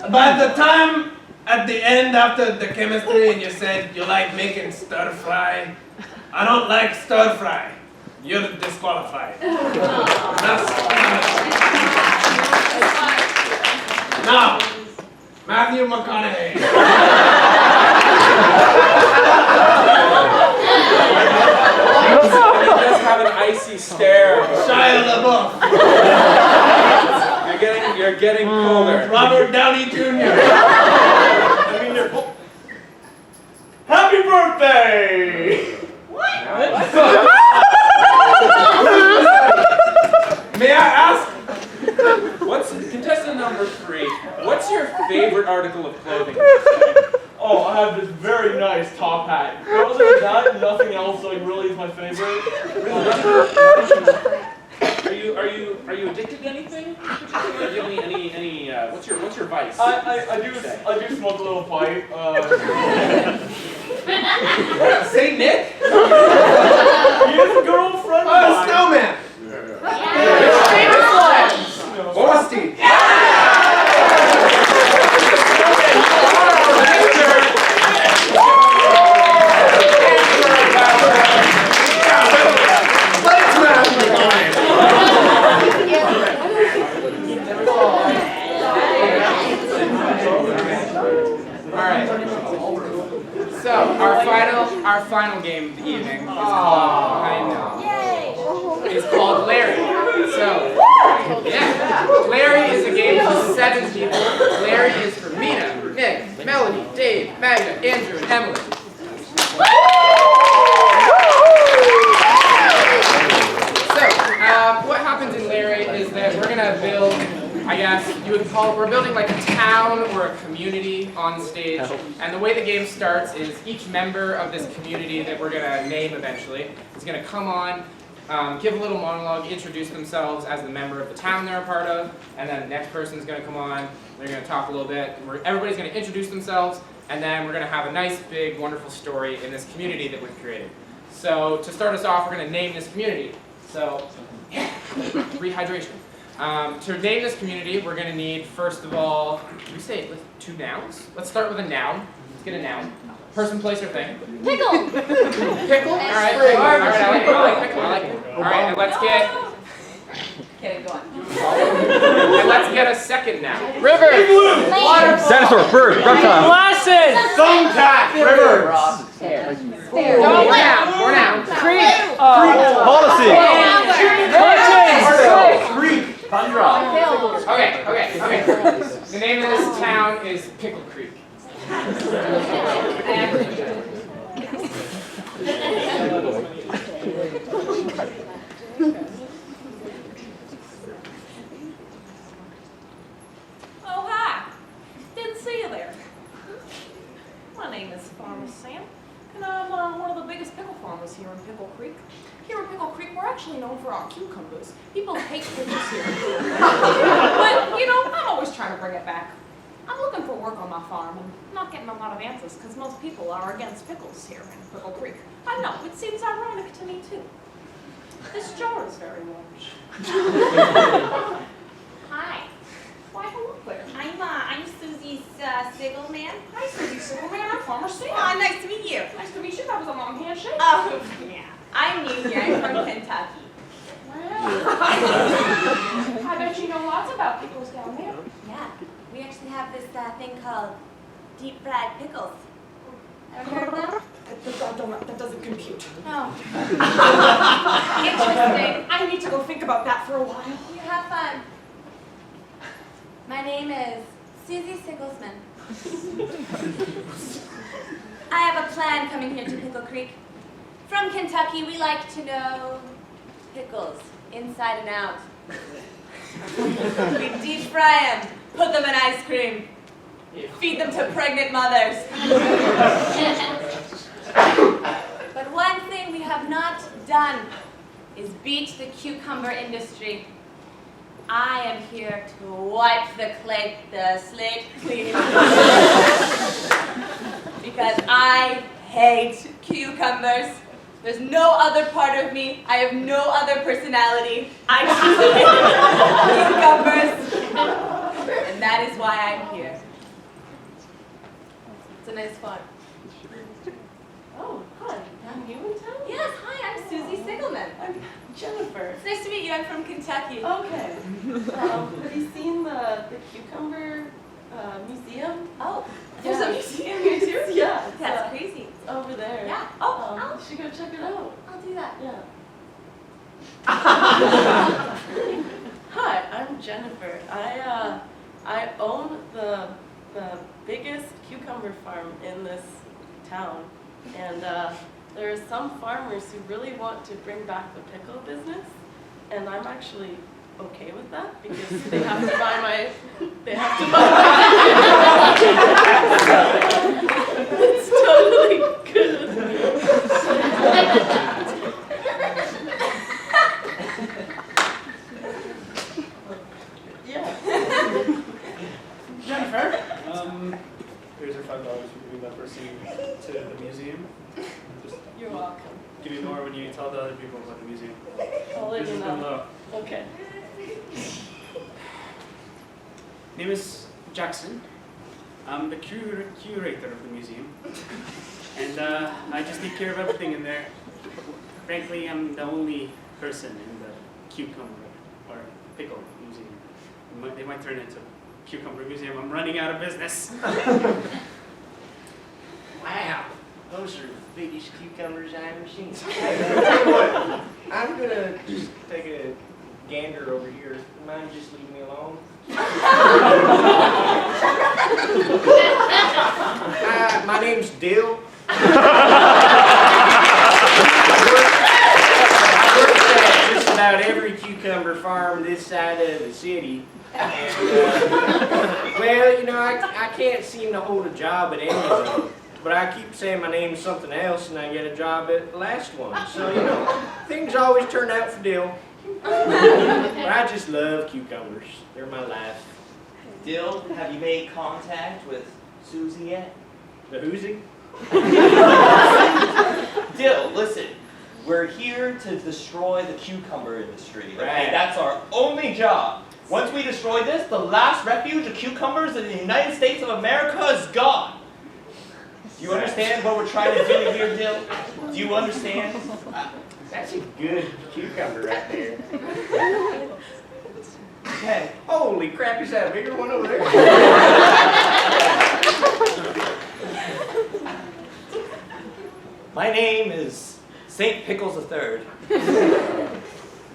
By the time at the end after the chemistry and you said you like making stir fry, I don't like stir fry. You're disqualified. Now, Matthew McConaughey. He does have an icy stare. Shia LaBeouf. You're getting colder. Robert Downey Jr. I mean, they're both. Happy birthday! May I ask? What's contestant number 3? What's your favorite article of clothing? Oh, I have this very nice top hat. But other than that, nothing else like really is my favorite. Are you addicted to anything? Do you have any what's your vice? I do smoke a little pipe. Saint Nick? He is a good old friend of mine. Snowman. Frosty. So Larry is a game for 7 people. Larry is for Mina, Nick, Melody, Dave, Magda, Andrew, and Emily. So, what happens in Larry is that we're gonna build, I guess you would call it, we're building like a town or a community on stage. And the way the game starts is each member of this community that we're gonna name eventually is gonna come on, give a little monologue, introduce themselves as the member of the town they're a part of, and then the next person's gonna come on, they're gonna talk a little bit, everybody's gonna introduce themselves, and then we're gonna have a nice, big, wonderful story in this community that we've created. So to start us off, we're gonna name this community. So, rehydration. To name this community, we're gonna need, first of all, we say 2 nouns? Let's start with a noun. Let's get a noun. Person, place, or thing. Pickle. Pickle? Alright, I like pickle, I like it. Alright, and let's get... Okay, go on. And let's get a second noun. River. Water. Dinosaur. Bird. Reptile. Glasses. Thumbtack. River. More nouns. Creek. Policy. Creek. Tundra. Okay. The name of this town is Pickle Creek. Oh, hi. Didn't see you there. My name is Farmer Sam, and I'm one of the biggest pickle farmers here in Pickle Creek. Here in Pickle Creek, we're actually known for our cucumbers. People hate pickles here. But, you know, I'm always trying to bring it back. I'm looking for work on my farm and not getting a lot of answers because most people are against pickles here in Pickle Creek. I know, it seems ironic to me too. This jar is very large. Hi. Why, hello there. I'm Susie Sigelman. Hi, Susie Sigelman. I'm Farmer Sam. Oh, nice to meet you. Nice to meet you. That was a long handshake. Oh, yeah. I'm new here. I'm from Kentucky. Wow. I bet you know lots about pickles down there. Yeah. We actually have this thing called deep fried pickles. Ever heard of them? That doesn't compute. No. Interesting. I need to go think about that for a while. You have fun. My name is Susie Sigglesman. I have a plan coming here to Pickle Creek. From Kentucky, we like to know pickles, inside and out. We deep fry them, put them in ice cream, feed them to pregnant mothers. But one thing we have not done is beat the cucumber industry. I am here to wipe the slate clean. Because I hate cucumbers. There's no other part of me. I have no other personality. I hate cucumbers. And that is why I'm here. It's a nice fun. Oh, hi. I'm new in town? Yes, hi, I'm Susie Sigelman. I'm Jennifer. It's nice to meet you. I'm from Kentucky. Okay. Have you seen the cucumber museum? Oh, there's a museum here too? Yeah. That's crazy. It's over there. Yeah. You should go check it out. I'll do that. Yeah. Hi, I'm Jennifer. I own the biggest cucumber farm in this town, and there are some farmers who really want to bring back the pickle business, and I'm actually okay with that because they have to buy my It's totally good. Yeah. Jennifer, here's your $5 for giving that person to the museum. Just You're welcome. give me more when you tell the other people about the museum. I'll let This you is down know. low. Okay. Name is Jackson. I'm the curator of the museum. And I just take care of everything in there. Frankly, I'm the only person in the cucumber or pickle museum. They might turn into cucumber museum. I'm running out of business. Wow, those are the biggest cucumbers I ever seen. I'm gonna just take a gander over here. mind just leaving me alone? My name's Dill. I work at just about every cucumber farm this side of the city. And, well, you know, I can't seem to hold a job at any of them. But I keep saying my name's something else and I get a job at the last one. So, you know, things always turn out for Dill. But I just love cucumbers. They're my life. Dill, have you made contact with Susie yet? The Whosie? Dill, listen. We're here to destroy the cucumber industry. Okay? Right. That's our only job. Once we destroy this, the last refuge of cucumbers in the United States of America is gone. Do you understand what we're trying to do here, Dill? Do you understand? That's a good cucumber right there. Okay. Holy crap, is that a bigger one over there? My name is St. Pickles III.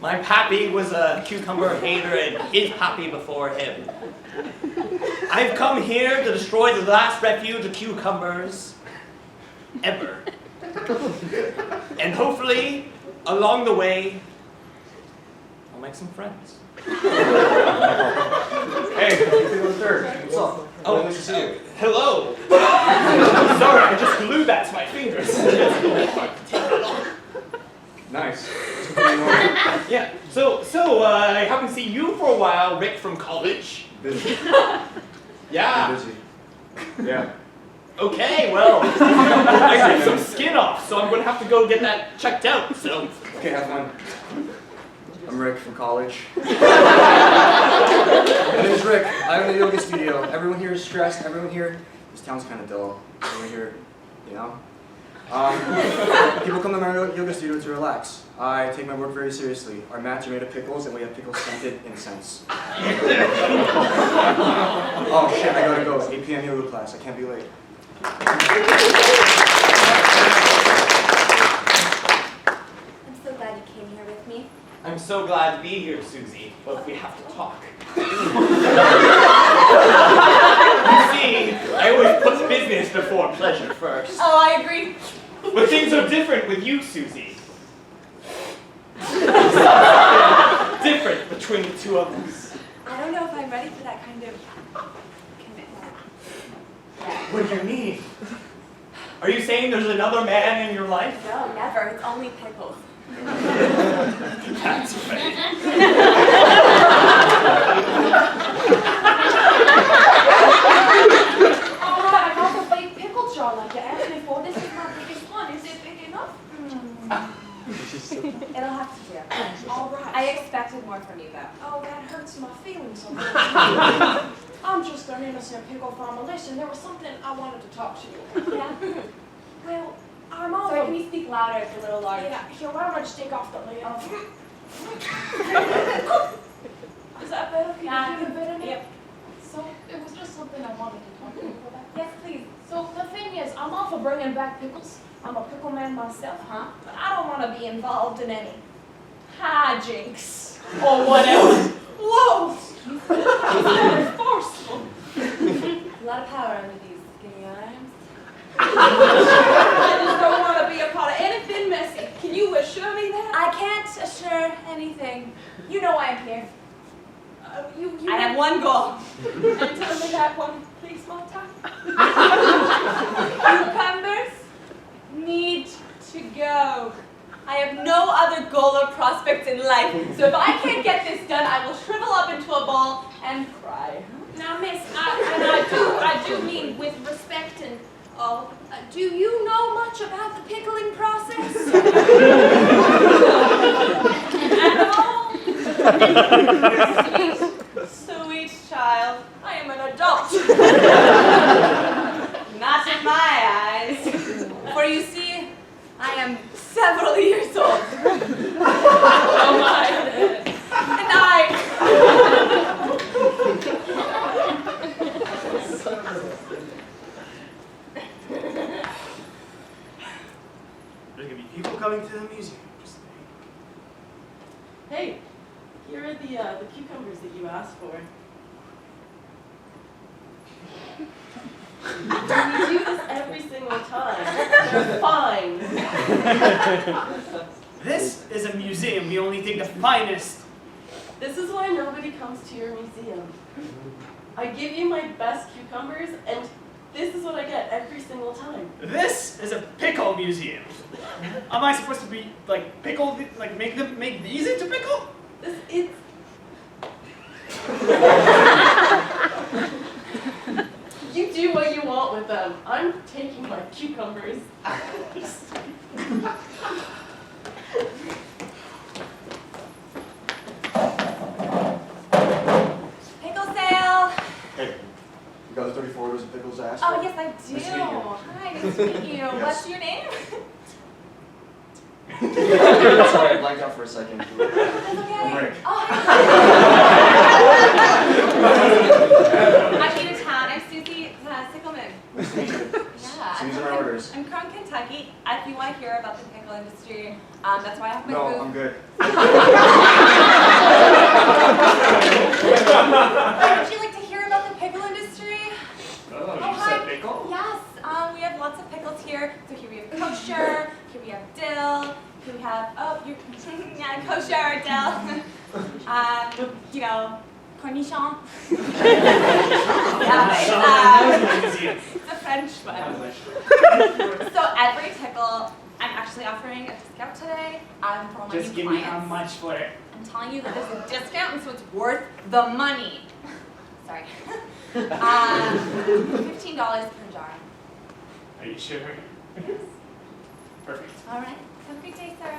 My pappy was a cucumber hater and his pappy before him. I've come here to destroy the last refuge of cucumbers ever. And hopefully, along the way, I'll make some friends. Hey, Pickles III. What's up? Oh, nice to see you. Hello. Sorry, I just glued that to my fingers. Nice. Yeah. So I haven't seen you for a while, Rick from college. Busy. Yeah. I'm busy. Yeah. Okay, well, I ripped some skin off, so I'm gonna have to go get that checked out. So. Okay, have fun. I'm Rick from college. My name is Rick. I own the yoga studio. Everyone here is stressed. Everyone here, this town's kind of dull. Everyone here, you know? People come to my yoga studio to relax. I take my work very seriously. Our mats are made of pickles, and we have pickle-scented incense. Oh shit, I gotta go. 8 p.m. yoga class. I can't be late. I'm so glad you came here with me. I'm so glad to be here, Susie, but we have to talk. You see, I always put business before pleasure first. Oh, I agree. But things are different with you, Susie. Different between the two of us. I don't know if I'm ready for that kind of commitment. Yeah. What do you mean? Are you saying there's another man in your life? No, never. It's only pickles. That's funny. Alright, I got the big pickle jar like you asked me for. This is my biggest one. Is it big enough? It'll have to do. Alright. I expected more from you, though. Oh, that hurts my feelings a little. I'm just an innocent pickle farmer. Listen, there was something I wanted to talk to you about. Yeah? Well, I'm all Sorry, can you speak louder? It's a little large. Yeah, here, why don't I just take off the lid? Is that better? Can you hear the bit in it? Yep. So, it was just something I wanted to talk to you about. Yes, please. So, the thing is, I'm all for bringing back pickles. I'm a pickle man myself, Huh? but I don't want to be involved in any hijinks or whatever. Whoa! That's forceful. A lot of power under these skinny arms. I just don't want to be a part of anything messy. Can you assure me that? I can't assure anything. You know I'm here. You I have one goal. And tell me that one, please, one time. Cucumbers need to go. I have no other goal or prospect in life. So if I can't get this done, I will shrivel up into a ball and cry. Now, miss, I do mean with respect and all. Do you know much about the pickling process? At all? Sweet child. I am an adult. Not in my eyes. For you see, I am several years old. Oh my. And There's gonna be people coming to the museum. Hey, Here are the cucumbers that you asked for. We do this every single time. They're fine. This is a museum. We only take the finest. This is why nobody comes to your museum. I give you my best cucumbers, and this is what I get every single time. This is a pickle museum. Am I supposed to be like pickle, like make these into pickle? It's. You do what you want with them. I'm taking my cucumbers. Pickle sale. Hey, you got the 34 orders of pickles I asked Oh, for? yes, I do. Nice to meet you. Hi, nice to meet you. Yes. What's your name? Sorry, I blanked out for a second. That's okay. I'm Rick. Oh, hi. I'm new to town. I'm Susie Sickleman. Nice to meet you. Yeah. These are my orders. I'm from Kentucky. If you want to hear about the pickle industry, that's why I have my No, booth. I'm good. Would you like to hear about the pickle industry? Oh, hi. you said pickle? Yes. We have lots of pickles here. So here we have kosher. Here we have dill. Here we have yeah, kosher dill. You know, cornichon. Yeah, it's a French one. So every pickle, I'm actually offering a discount today for all my Just new give me clients. how much for it. I'm telling you that there's a discount, and so it's worth the money. Sorry. $15 per jar. Are you sure? Perfect. All right. Have a great day, sir.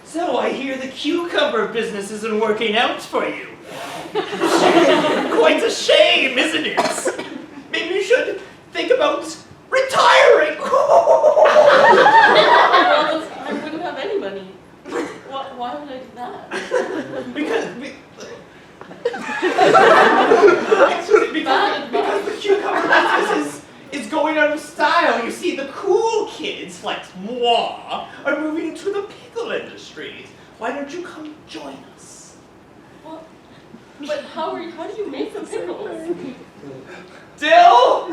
So I hear the cucumber business isn't working out for you. Quite a shame, isn't it? Maybe you should think about retiring. Well, I wouldn't have any money. Why would I do that? because the cucumber business is going out of style. You see, the cool kids like moi are moving into the pickle industry. Why don't you come join us? Well, but how do you make the pickles? Dill,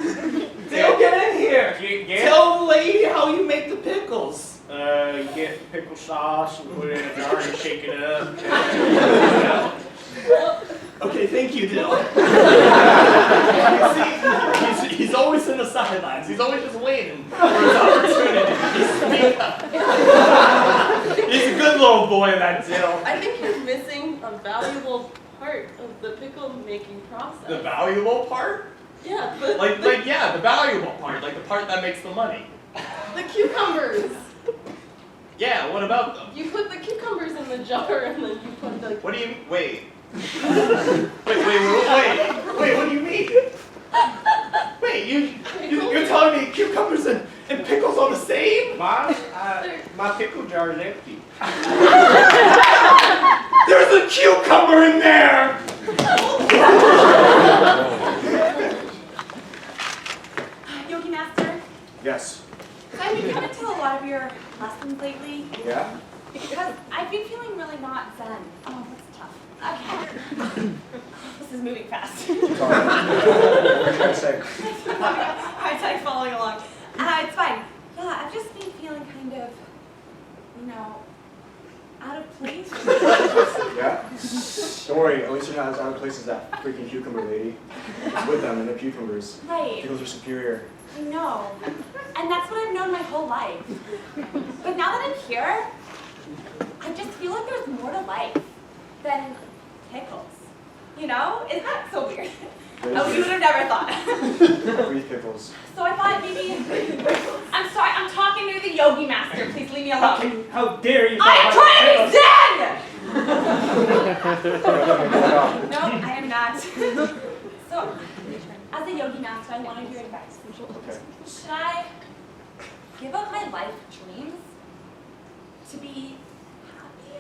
get in here. Yeah. Tell the lady how you make the pickles. You get pickle sauce and put it in a jar and shake it up. Okay, thank you, Dill. See, he's always in the sidelines. He's always just waiting for his opportunity to speak up. He's a good little boy, that Dill. I think you're missing a valuable part of the pickle making process. The valuable part? Yeah, the valuable part, like the part that makes the money. The cucumbers. Yeah, what about them? You put the cucumbers in the jar and then you put the. What do you wait, what do you mean? Wait, you're telling me cucumbers and pickles are the same? My pickle jar is empty. There's a cucumber in there! Yogi Master, Yes. I've been coming to a lot of your lessons lately Yeah? because I've been feeling really not zen. Oh, that's tough. Okay. This is moving fast. Sorry. What are you trying to say? Hard time following along. It's fine. Yeah, I've just been feeling kind of, out of place. Yeah? Don't worry, at least you're not as out of place as that freaking cucumber lady. It's with them and the cucumbers. Right. Pickles are superior. I know. And that's what I've known my whole life. But now that I'm here, I just feel like there's more to life than pickles. Isn't that so weird? Oh, you would have never thought. Breathe pickles. So I thought maybe, I'm sorry, I'm talking to the Yogi Master. Please leave me alone. How dare you? I am trying to be zen! Stop. No, I am not. So, as a Yogi Master, I wanted your advice. Okay. Should I give up my life dreams to be happy?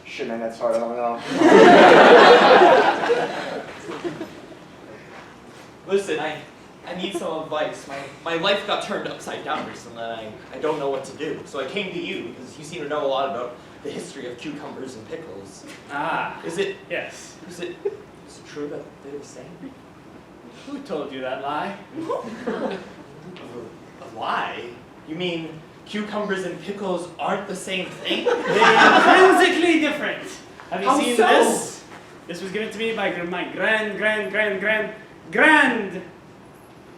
Shit, man, that's hard. I don't know. Listen, I I need some advice. My life got turned upside down recently, and I don't know what to do. So I came to you because you seem to know a lot about the history of cucumbers and pickles. Ah, Is it yes. true that they're the same? Who told you that lie? A lie? You mean cucumbers and pickles aren't the same thing? They're intrinsically different. Have you How seen so? this? This was given to me by my grand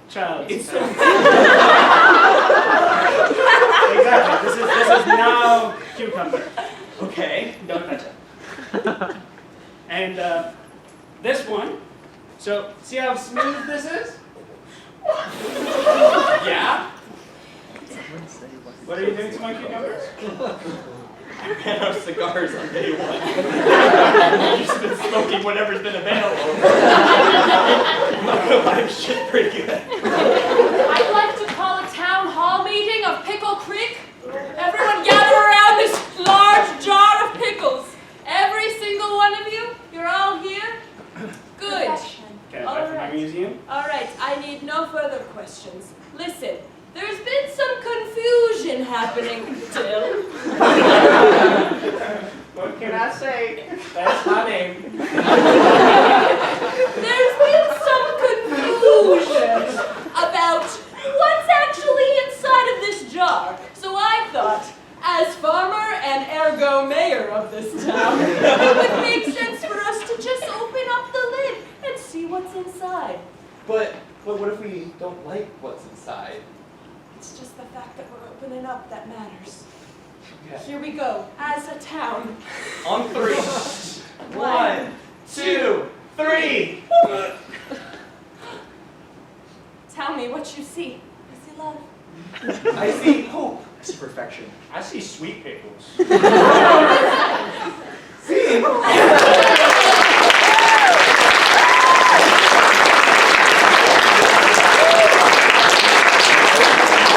child. It's so Exactly. This is now cucumber. okay. Don't touch it. And this one. So see how smooth this is? Yeah? What are you doing to my cucumbers? I ran out of cigars on day one. I've just been smoking whatever's been available. I'm shit pretty good. I'd like to call a town hall meeting of Pickle Creek. Everyone gather around this large jar of pickles. Every single one of you, you're all here? Good. Can I for my museum? All right, I need no further questions. Listen, there's been some confusion happening still. What can I say? That's my name. There's been some confusion about what's actually inside of this jar. So I thought, as farmer and ergo mayor of this town, it would make sense for us to just open up the lid and see what's inside. But what if we don't like what's inside? It's just the fact that we're opening up that matters. Okay. Here we go, as a town. On three. 1, 2, 3. Tell me what you see. I see love. I see hope. I see perfection. I see sweet pickles.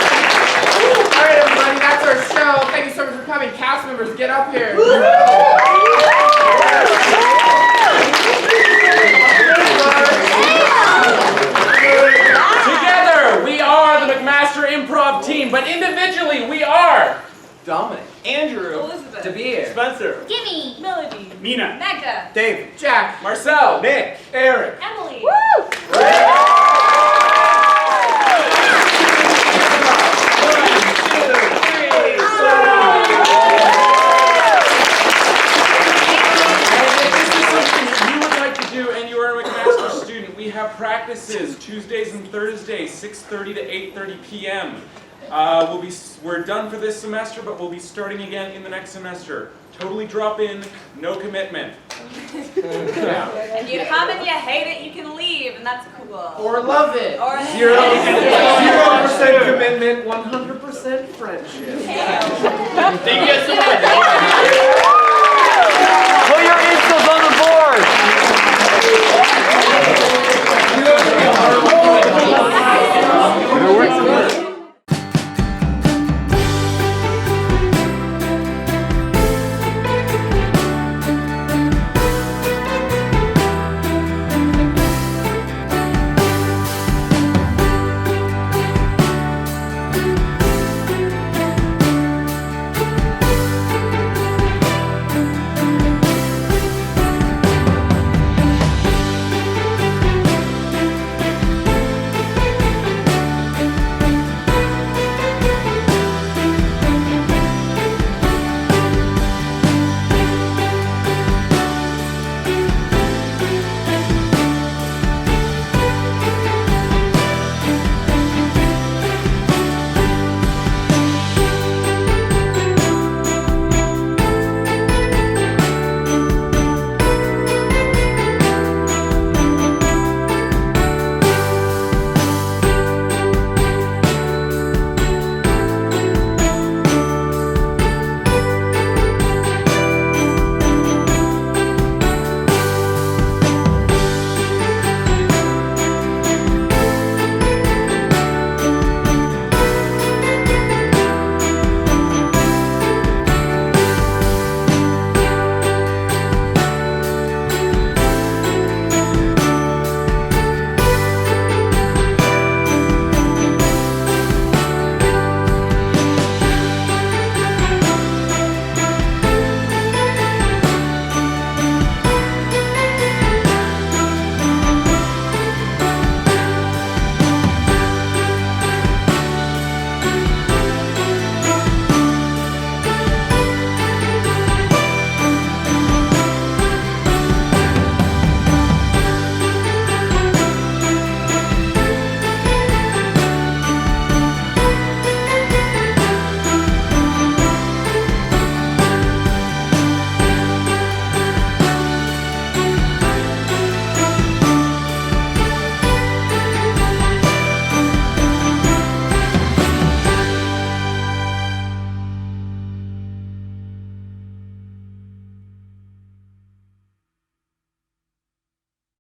Alright, everybody, that's our show. Thank you so much for coming. Cast members, get up here. Together, we are the McMaster Improv Team, but individually, we are Dominic. Andrew. Elizabeth. Dabir. Spencer. Gimme. Melody. Mina. Mecca. Dave. Jack. Marcel. Nick. Eric. Emily. Practices Tuesdays and Thursdays, 6:30 to 8:30 p.m. We're done for this semester, but we'll be starting again in the next semester. Totally drop in, no commitment. Yeah. And you come and you hate it, you can leave, and that's cool. Or love it. Or 0% commitment, 100% friendship. Thank you so much. Put your initials on the board. It works.